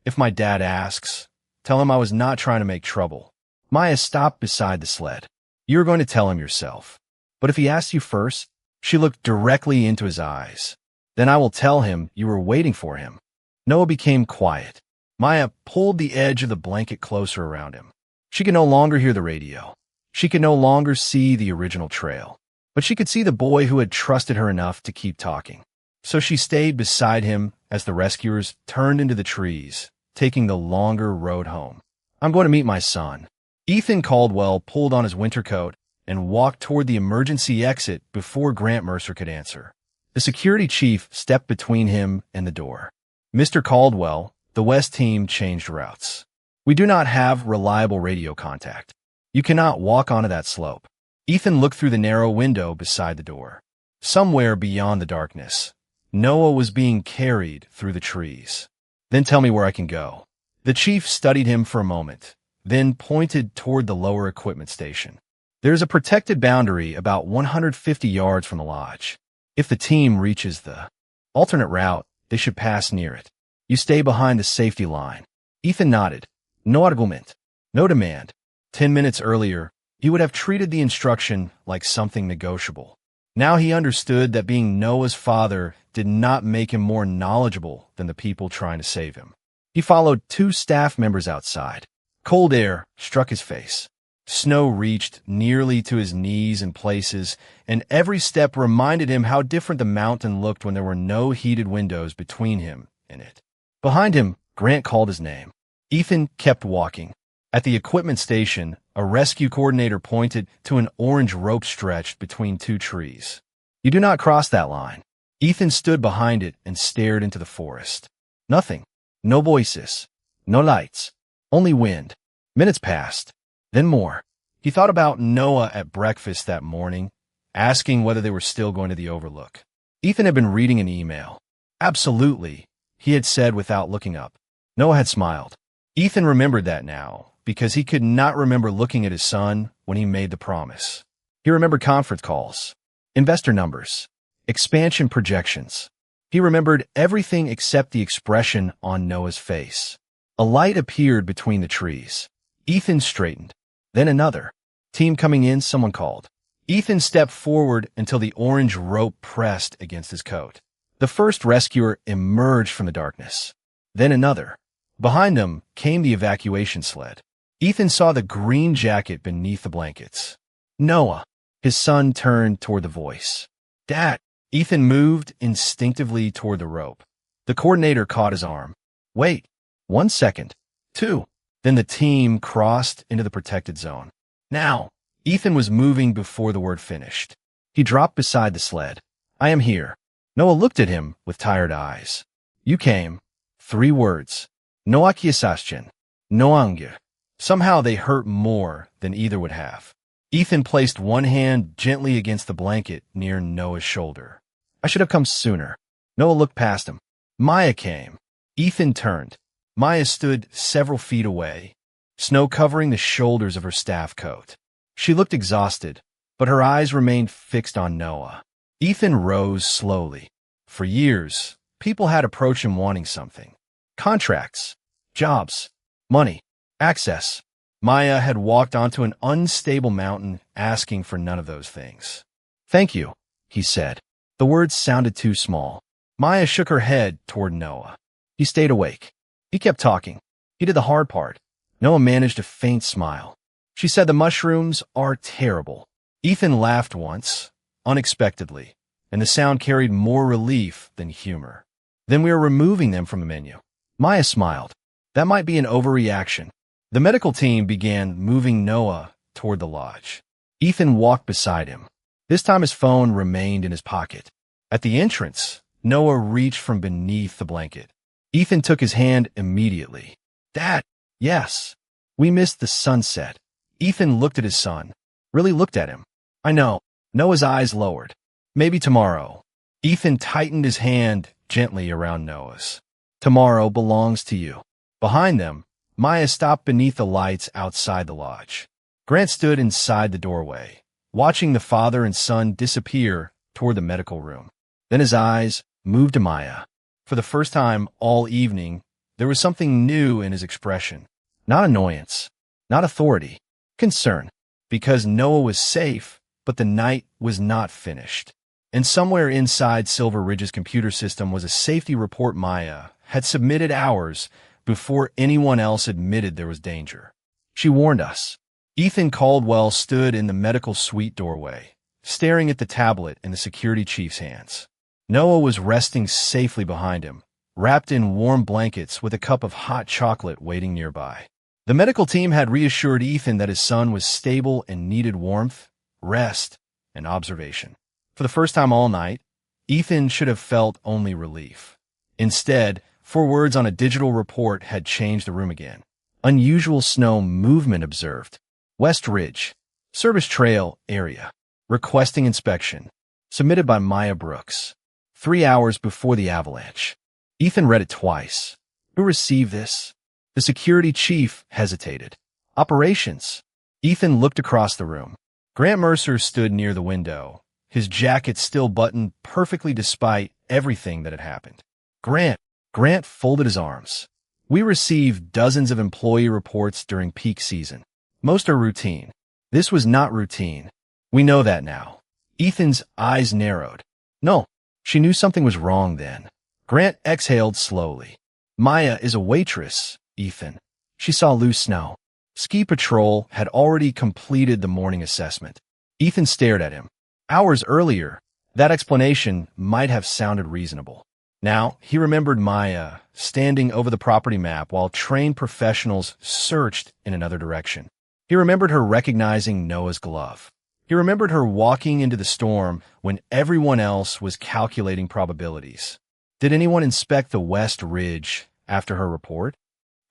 If my dad asks, tell him I was not trying to make trouble." Maya stopped beside the sled. "You're going to tell him yourself. But if he asks you first," she looked directly into his eyes, "then I will tell him you were waiting for him." Noah became quiet. Maya pulled the edge of the blanket closer around him. She could no longer hear the radio. She could no longer see the original trail. But she could see the boy who had trusted her enough to keep talking. So she stayed beside him as the rescuers turned into the trees, taking the longer road home. "I'm going to meet my son." Ethan Caldwell pulled on his winter coat and walked toward the emergency exit before Grant Mercer could answer. The security chief stepped between him and the door. "Mr. Caldwell, the West team changed routes. We do not have reliable radio contact. You cannot walk onto that slope." Ethan looked through the narrow window beside the door. Somewhere beyond the darkness, Noah was being carried through the trees. "Then tell me where I can go." The chief studied him for a moment, then pointed toward the lower equipment station. "There's a protected boundary about 150 yards from the lodge. If the team reaches the alternate route, they should pass near it. You stay behind the safety line." Ethan nodded. No argument. No demand. 10 minutes earlier, he would have treated the instruction like something negotiable. Now he understood that being Noah's father did not make him more knowledgeable than the people trying to save him. He followed 2 staff members outside. Cold air struck his face. Snow reached nearly to his knees in places, and every step reminded him how different the mountain looked when there were no heated windows between him and it. Behind him, Grant called his name. Ethan kept walking. At the equipment station, a rescue coordinator pointed to an orange rope stretched between 2 trees. "You do not cross that line." Ethan stood behind it and stared into the forest. Nothing. No voices. No lights. Only wind. Minutes passed. Then more. He thought about Noah at breakfast that morning, asking whether they were still going to the Overlook. Ethan had been reading an email. "Absolutely," he had said without looking up. Noah had smiled. Ethan remembered that now, because he could not remember looking at his son when he made the promise. He remembered conference calls, investor numbers, expansion projections. He remembered everything except the expression on Noah's face. A light appeared between the trees. Ethan straightened. Then another. "Team coming in," someone called. Ethan stepped forward until the orange rope pressed against his coat. The first rescuer emerged from the darkness. Then another. Behind them came the evacuation sled. Ethan saw the green jacket beneath the blankets. "Noah." His son turned toward the voice. "Dad." Ethan moved instinctively toward the rope. The coordinator caught his arm. "Wait. 1 second. 2. Then the team crossed into the protected zone. "Now." Ethan was moving before the word finished. He dropped beside the sled. "I am here." Noah looked at him with tired eyes. "You came." 3 words. "Noah kiesaschen." "Noange." Somehow they hurt more than either would have. Ethan placed one hand gently against the blanket near Noah's shoulder. "I should have come sooner." Noah looked past him. Maya came. Ethan turned. Maya stood several feet away, snow covering the shoulders of her staff coat. She looked exhausted, but her eyes remained fixed on Noah. Ethan rose slowly. For years, people had approached him wanting something. Contracts, jobs, money, access. Maya had walked onto an unstable mountain asking for none of those things. Thank you, he said. The words sounded too small. Maya shook her head toward Noah. He stayed awake. He kept talking. He did the hard part. Noah managed a faint smile. She said the mushrooms are terrible. Ethan laughed once, unexpectedly, and the sound carried more relief than humor. Then we are removing them from the menu. Maya smiled. That might be an overreaction. The medical team began moving Noah toward the lodge. Ethan walked beside him. This time his phone remained in his pocket. At the entrance, Noah reached from beneath the blanket. Ethan took his hand immediately. Dad, yes. We missed the sunset. Ethan looked at his son. Really looked at him. I know. Noah's eyes lowered. Maybe tomorrow. Ethan tightened his hand gently around Noah's. Tomorrow belongs to you. Behind them, Maya stopped beneath the lights outside the lodge. Grant stood inside the doorway, watching the father and son disappear toward the medical room. Then his eyes moved to Maya. For the first time all evening, there was something new in his expression. Not annoyance, not authority, concern. Because Noah was safe, but the night was not finished. And somewhere inside Silver Ridge's computer system was a safety report Maya had submitted hours before anyone else admitted there was danger. She warned us. Ethan Caldwell stood in the medical suite doorway, staring at the tablet in the security chief's hands. Noah was resting safely behind him, wrapped in warm blankets with a cup of hot chocolate waiting nearby. The medical team had reassured Ethan that his son was stable and needed warmth, rest, and observation. For the first time all night, Ethan should have felt only relief. Instead, 4 words on a digital report had changed the room again. Unusual snow movement observed. West Ridge, Service Trail area. Requesting inspection. Submitted by Maya Brooks. 3 hours before the avalanche. Ethan read it twice. Who received this? The security chief hesitated. Operations. Ethan looked across the room. Grant Mercer stood near the window, his jacket still buttoned perfectly despite everything that had happened. Grant folded his arms. We receive dozens of employee reports during peak season. Most are routine. This was not routine. We know that now. Ethan's eyes narrowed. No, she knew something was wrong then. Grant exhaled slowly. Maya is a waitress, Ethan. She saw loose snow. Ski Patrol had already completed the morning assessment. Ethan stared at him. Hours earlier, that explanation might have sounded reasonable. Now, he remembered Maya standing over the property map while trained professionals searched in another direction. He remembered her recognizing Noah's glove. He remembered her walking into the storm when everyone else was calculating probabilities. Did anyone inspect the West Ridge after her report?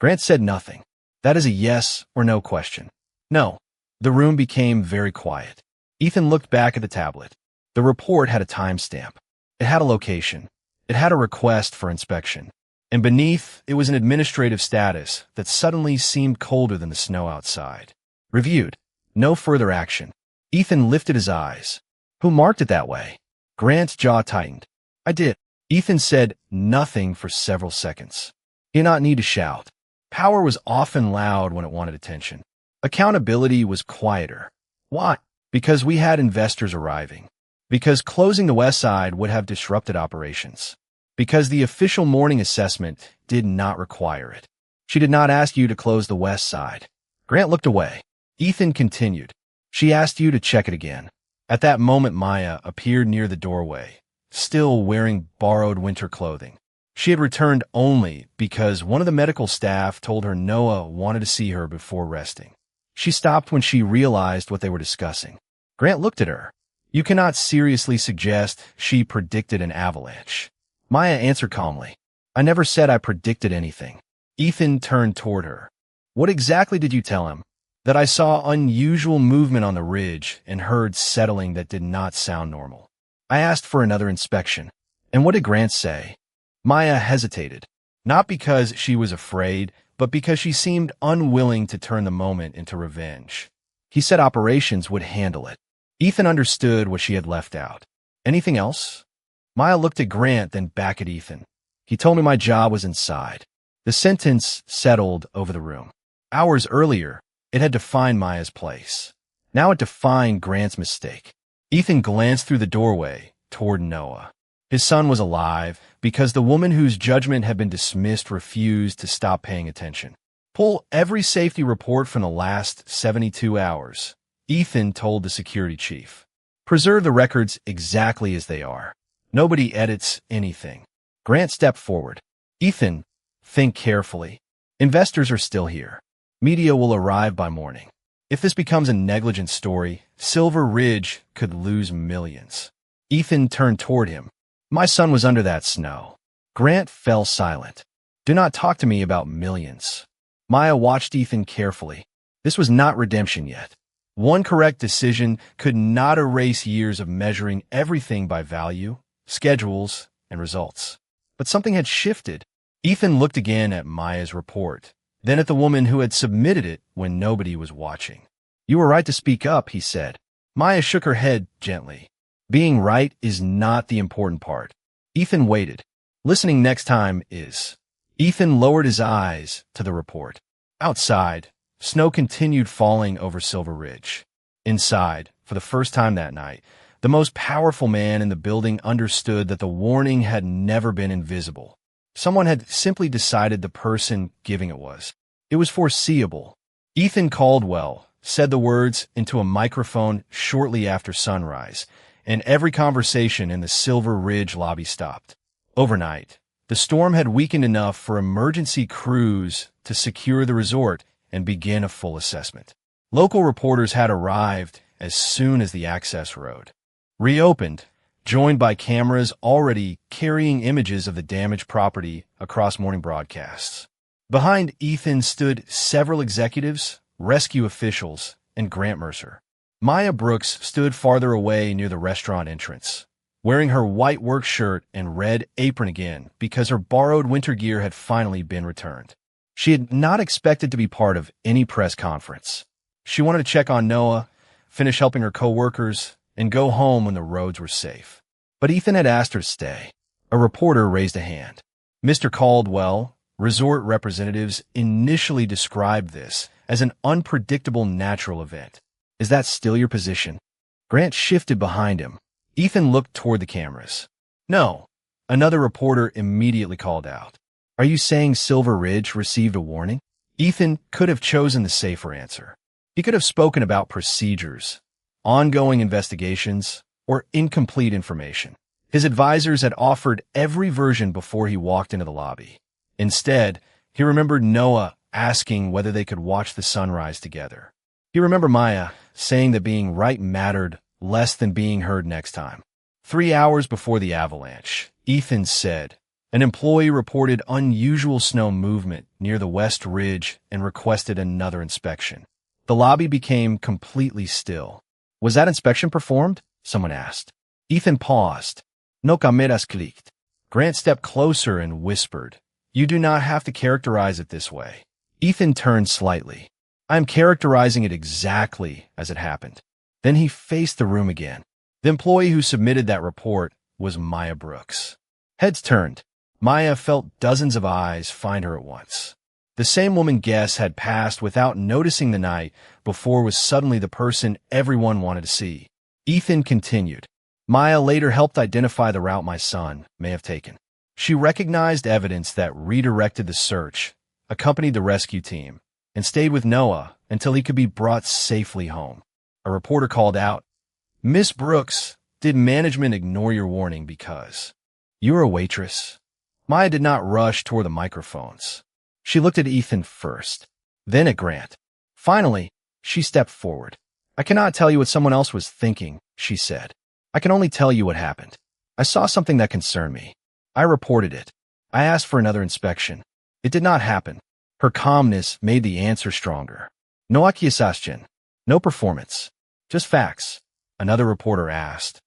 Grant said nothing. That is a yes or no question. No. The room became very quiet. Ethan looked back at the tablet. The report had a timestamp. It had a location. It had a request for inspection. And beneath, it was an administrative status that suddenly seemed colder than the snow outside. Reviewed. No further action. Ethan lifted his eyes. Who marked it that way? Grant's jaw tightened. I did. Ethan said nothing for several seconds. He did not need to shout. Power was often loud when it wanted attention. Accountability was quieter. Why? Because we had investors arriving. Because closing the West Side would have disrupted operations. Because the official morning assessment did not require it. She did not ask you to close the West Side. Grant looked away. Ethan continued. She asked you to check it again. At that moment, Maya appeared near the doorway, still wearing borrowed winter clothing. She had returned only because one of the medical staff told her Noah wanted to see her before resting. She stopped when she realized what they were discussing. Grant looked at her. You cannot seriously suggest she predicted an avalanche. Maya answered calmly. I never said I predicted anything. Ethan turned toward her. What exactly did you tell him? That I saw unusual movement on the ridge and heard settling that did not sound normal. I asked for another inspection. And what did Grant say? Maya hesitated, not because she was afraid, but because she seemed unwilling to turn the moment into revenge. He said operations would handle it. Ethan understood what she had left out. Anything else? Maya looked at Grant, then back at Ethan. He told me my job was inside. The sentence settled over the room. Hours earlier, it had defined Maya's place. Now it defined Grant's mistake. Ethan glanced through the doorway toward Noah. His son was alive because the woman whose judgment had been dismissed refused to stop paying attention. Pull every safety report from the last 72 hours, Ethan told the security chief. Preserve the records exactly as they are. Nobody edits anything. Grant stepped forward. Ethan, think carefully. Investors are still here. Media will arrive by morning. If this becomes a negligent story, Silver Ridge could lose millions. Ethan turned toward him. My son was under that snow. Grant fell silent. Do not talk to me about millions. Maya watched Ethan carefully. This was not redemption yet. One correct decision could not erase years of measuring everything by value, schedules, and results. But something had shifted. Ethan looked again at Maya's report, then at the woman who had submitted it when nobody was watching. You were right to speak up, he said. Maya shook her head gently. Being right is not the important part. Ethan waited. Listening next time is. Ethan lowered his eyes to the report. Outside, snow continued falling over Silver Ridge. Inside, for the first time that night, the most powerful man in the building understood that the warning had never been invisible. Someone had simply decided the person giving it was. It was foreseeable. Ethan Caldwell said the words into a microphone shortly after sunrise, and every conversation in the Silver Ridge lobby stopped. Overnight, the storm had weakened enough for emergency crews to secure the resort and begin a full assessment. Local reporters had arrived as soon as the access road reopened, joined by cameras already carrying images of the damaged property across morning broadcasts. Behind Ethan stood several executives, rescue officials, and Grant Mercer. Maya Brooks stood farther away near the restaurant entrance, wearing her white work shirt and red apron again because her borrowed winter gear had finally been returned. She had not expected to be part of any press conference. She wanted to check on Noah, finish helping her co-workers, and go home when the roads were safe. But Ethan had asked her to stay. A reporter raised a hand. Mr. Caldwell, resort representatives initially described this as an unpredictable natural event. Is that still your position? Grant shifted behind him. Ethan looked toward the cameras. No, another reporter immediately called out. Are you saying Silver Ridge received a warning? Ethan could have chosen the safer answer. He could have spoken about procedures, ongoing investigations, or incomplete information. His advisors had offered every version before he walked into the lobby. Instead, he remembered Noah asking whether they could watch the sunrise together. He remembered Maya saying that being right mattered less than being heard next time. 3 hours before the avalanche, Ethan said, an employee reported unusual snow movement near the West Ridge and requested another inspection. The lobby became completely still. Was that inspection performed? Someone asked. Ethan paused. No cameras clicked. Grant stepped closer and whispered, You do not have to characterize it this way. Ethan turned slightly. I am characterizing it exactly as it happened. Then he faced the room again. The employee who submitted that report was Maya Brooks. Heads turned. Maya felt dozens of eyes find her at once. The same woman guests had passed without noticing the night before was suddenly the person everyone wanted to see. Ethan continued. Maya later helped identify the route my son may have taken. She recognized evidence that redirected the search, accompanied the rescue team, and stayed with Noah until he could be brought safely home. A reporter called out, Miss Brooks, did management ignore your warning because you're a waitress? Maya did not rush toward the microphones. She looked at Ethan first, then at Grant. Finally, she stepped forward. I cannot tell you what someone else was thinking, she said. I can only tell you what happened. I saw something that concerned me. I reported it. I asked for another inspection. It did not happen. Her calmness made the answer stronger. No accusation. No performance. Just facts. Another reporter asked,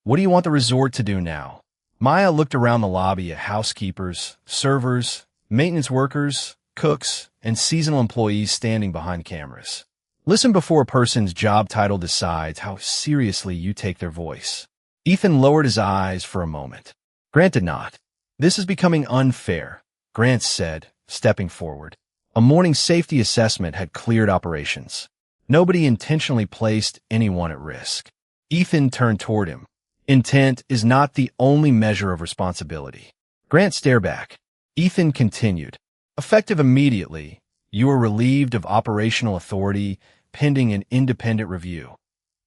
What do you want the resort to do now? Maya looked around the lobby at housekeepers, servers, maintenance workers, cooks, and seasonal employees standing behind cameras. Listen before a person's job title decides how seriously you take their voice. Ethan lowered his eyes for a moment. Grant did not. This is becoming unfair, Grant said, stepping forward. A morning safety assessment had cleared operations. Nobody intentionally placed anyone at risk. Ethan turned toward him. Intent is not the only measure of responsibility. Grant stared back. Ethan continued. Effective immediately, you are relieved of operational authority pending an independent review.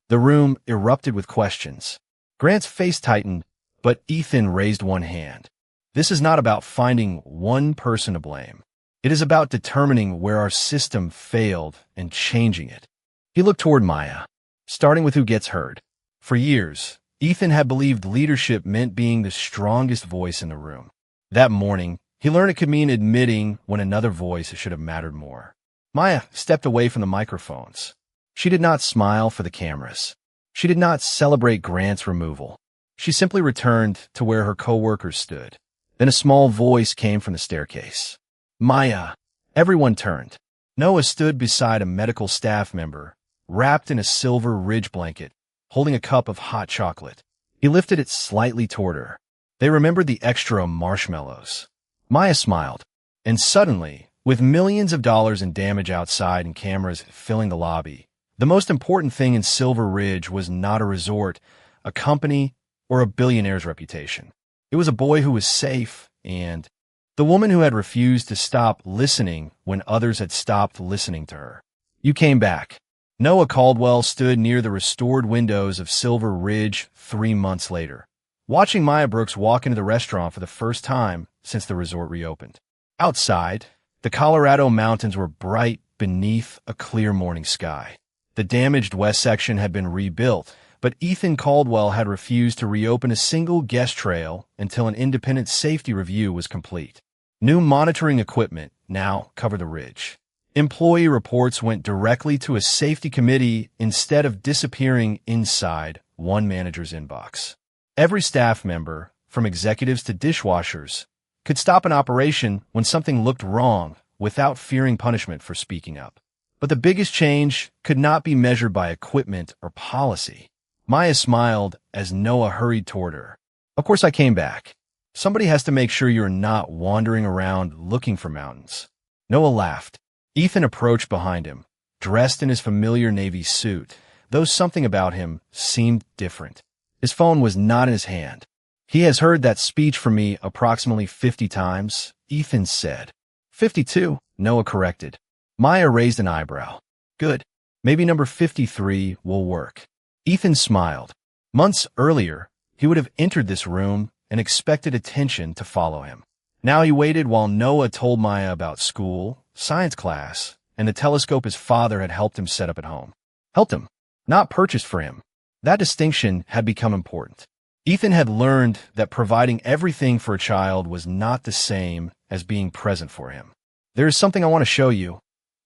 The room erupted with questions. Grant's face tightened, but Ethan raised one hand. This is not about finding one person to blame. It is about determining where our system failed and changing it. He looked toward Maya, starting with who gets heard. For years, Ethan had believed leadership meant being the strongest voice in the room. That morning, he learned it could mean admitting when another voice should have mattered more. Maya stepped away from the microphones. She did not smile for the cameras. She did not celebrate Grant's removal. She simply returned to where her coworkers stood. Then a small voice came from the staircase. Maya. Everyone turned. Noah stood beside a medical staff member, wrapped in a silver ridge blanket, holding a cup of hot chocolate. He lifted it slightly toward her. They remembered the extra marshmallows. Maya smiled, and suddenly, with millions of dollars in damage outside and cameras filling the lobby, the most important thing in Silver Ridge was not a resort, a company, or a billionaire's reputation. It was a boy who was safe and the woman who had refused to stop listening when others had stopped listening to her. You came back. Noah Caldwell stood near the restored windows of Silver Ridge 3 months later, watching Maya Brooks walk into the restaurant for the first time since the resort reopened. Outside, the Colorado mountains were bright beneath a clear morning sky. The damaged west section had been rebuilt, but Ethan Caldwell had refused to reopen a single guest trail until an independent safety review was complete. New monitoring equipment now covered the ridge. Employee reports went directly to a safety committee instead of disappearing inside one manager's inbox. Every staff member, from executives to dishwashers, could stop an operation when something looked wrong without fearing punishment for speaking up. But the biggest change could not be measured by equipment or policy. Maya smiled as Noah hurried toward her. Of course I came back. Somebody has to make sure you're not wandering around looking for mountains. Noah laughed. Ethan approached behind him, dressed in his familiar Navy suit, though something about him seemed different. His phone was not in his hand. He has heard that speech from me approximately 50 times, Ethan said. 52, Noah corrected. Maya raised an eyebrow. Good. Maybe number 53 will work. Ethan smiled. Months earlier, he would have entered this room and expected attention to follow him. Now he waited while Noah told Maya about school, science class, and the telescope his father had helped him set up at home. Helped him, not purchased for him. That distinction had become important. Ethan had learned that providing everything for a child was not the same as being present for him. There is something I want to show you,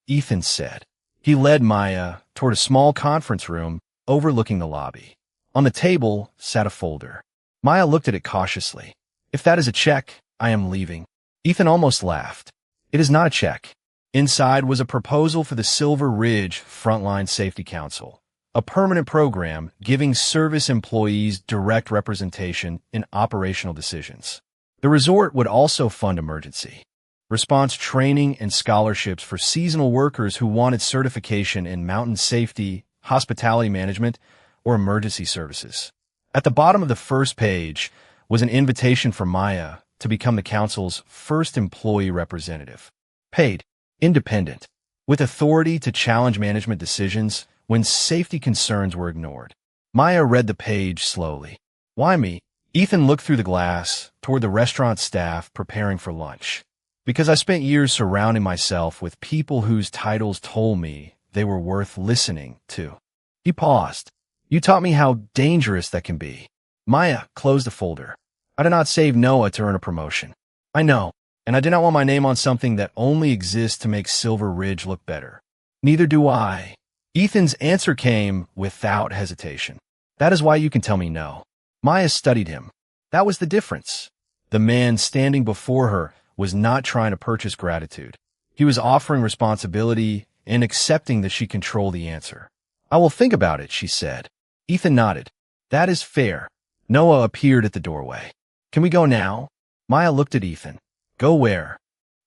Ethan said. He led Maya toward a small conference room overlooking the lobby. On the table sat a folder. Maya looked at it cautiously. If that is a check, I am leaving. Ethan almost laughed. It is not a check. Inside was a proposal for the Silver Ridge Frontline Safety Council, a permanent program giving service employees direct representation in operational decisions. The resort would also fund emergency response training and scholarships for seasonal workers who wanted certification in mountain safety, hospitality management, or emergency services. At the bottom of the first page was an invitation for Maya to become the council's first employee representative. Paid, independent, with authority to challenge management decisions when safety concerns were ignored. Maya read the page slowly. Why me? Ethan looked through the glass toward the restaurant staff preparing for lunch. Because I spent years surrounding myself with people whose titles told me they were worth listening to. He paused. You taught me how dangerous that can be. Maya closed the folder. I did not save Noah to earn a promotion. I know, and I did not want my name on something that only exists to make Silver Ridge look better. Neither do I. Ethan's answer came without hesitation. That is why you can tell me no. Maya studied him. That was the difference. The man standing before her was not trying to purchase gratitude. He was offering responsibility and accepting that she controlled the answer. I will think about it, she said. Ethan nodded. That is fair. Noah appeared at the doorway. Can we go now? Maya looked at Ethan. Go where?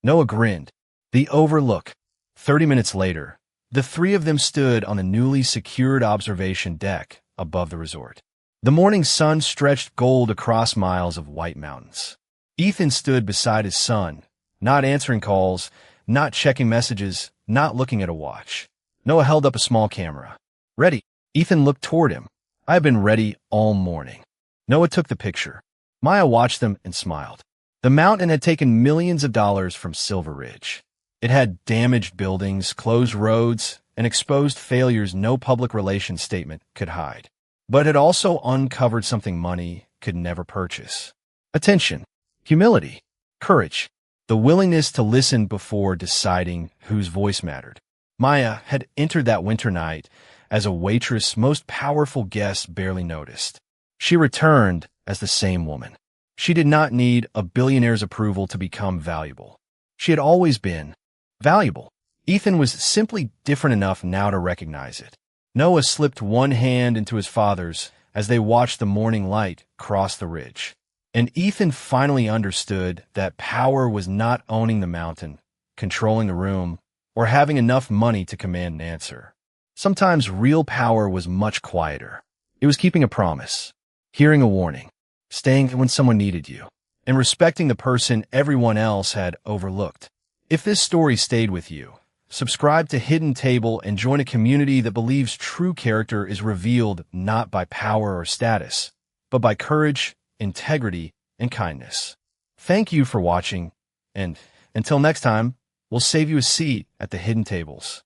Noah grinned. The Overlook. 30 minutes later, the three of them stood on the newly secured observation deck above the resort. The morning sun stretched gold across miles of white mountains. Ethan stood beside his son, not answering calls, not checking messages, not looking at a watch. Noah held up a small camera. Ready. Ethan looked toward him. I have been ready all morning. Noah took the picture. Maya watched them and smiled. The mountain had taken millions of dollars from Silver Ridge. It had damaged buildings, closed roads, and exposed failures no public relations statement could hide. But it also uncovered something money could never purchase. Attention, humility, courage, the willingness to listen before deciding whose voice mattered. Maya had entered that winter night as a waitress most powerful guest barely noticed. She returned as the same woman. She did not need a billionaire's approval to become valuable. She had always been valuable. Ethan was simply different enough now to recognize it. Noah slipped one hand into his father's as they watched the morning light cross the ridge. And Ethan finally understood that power was not owning the mountain, controlling the room, or having enough money to command an answer. Sometimes real power was much quieter. It was keeping a promise, hearing a warning, staying when someone needed you, and respecting the person everyone else had overlooked. If this story stayed with you, subscribe to Hidden Table and join a community that believes true character is revealed not by power or status, but by courage, integrity, and kindness. Thank you for watching, and until next time, we'll save you a seat at the Hidden Tables.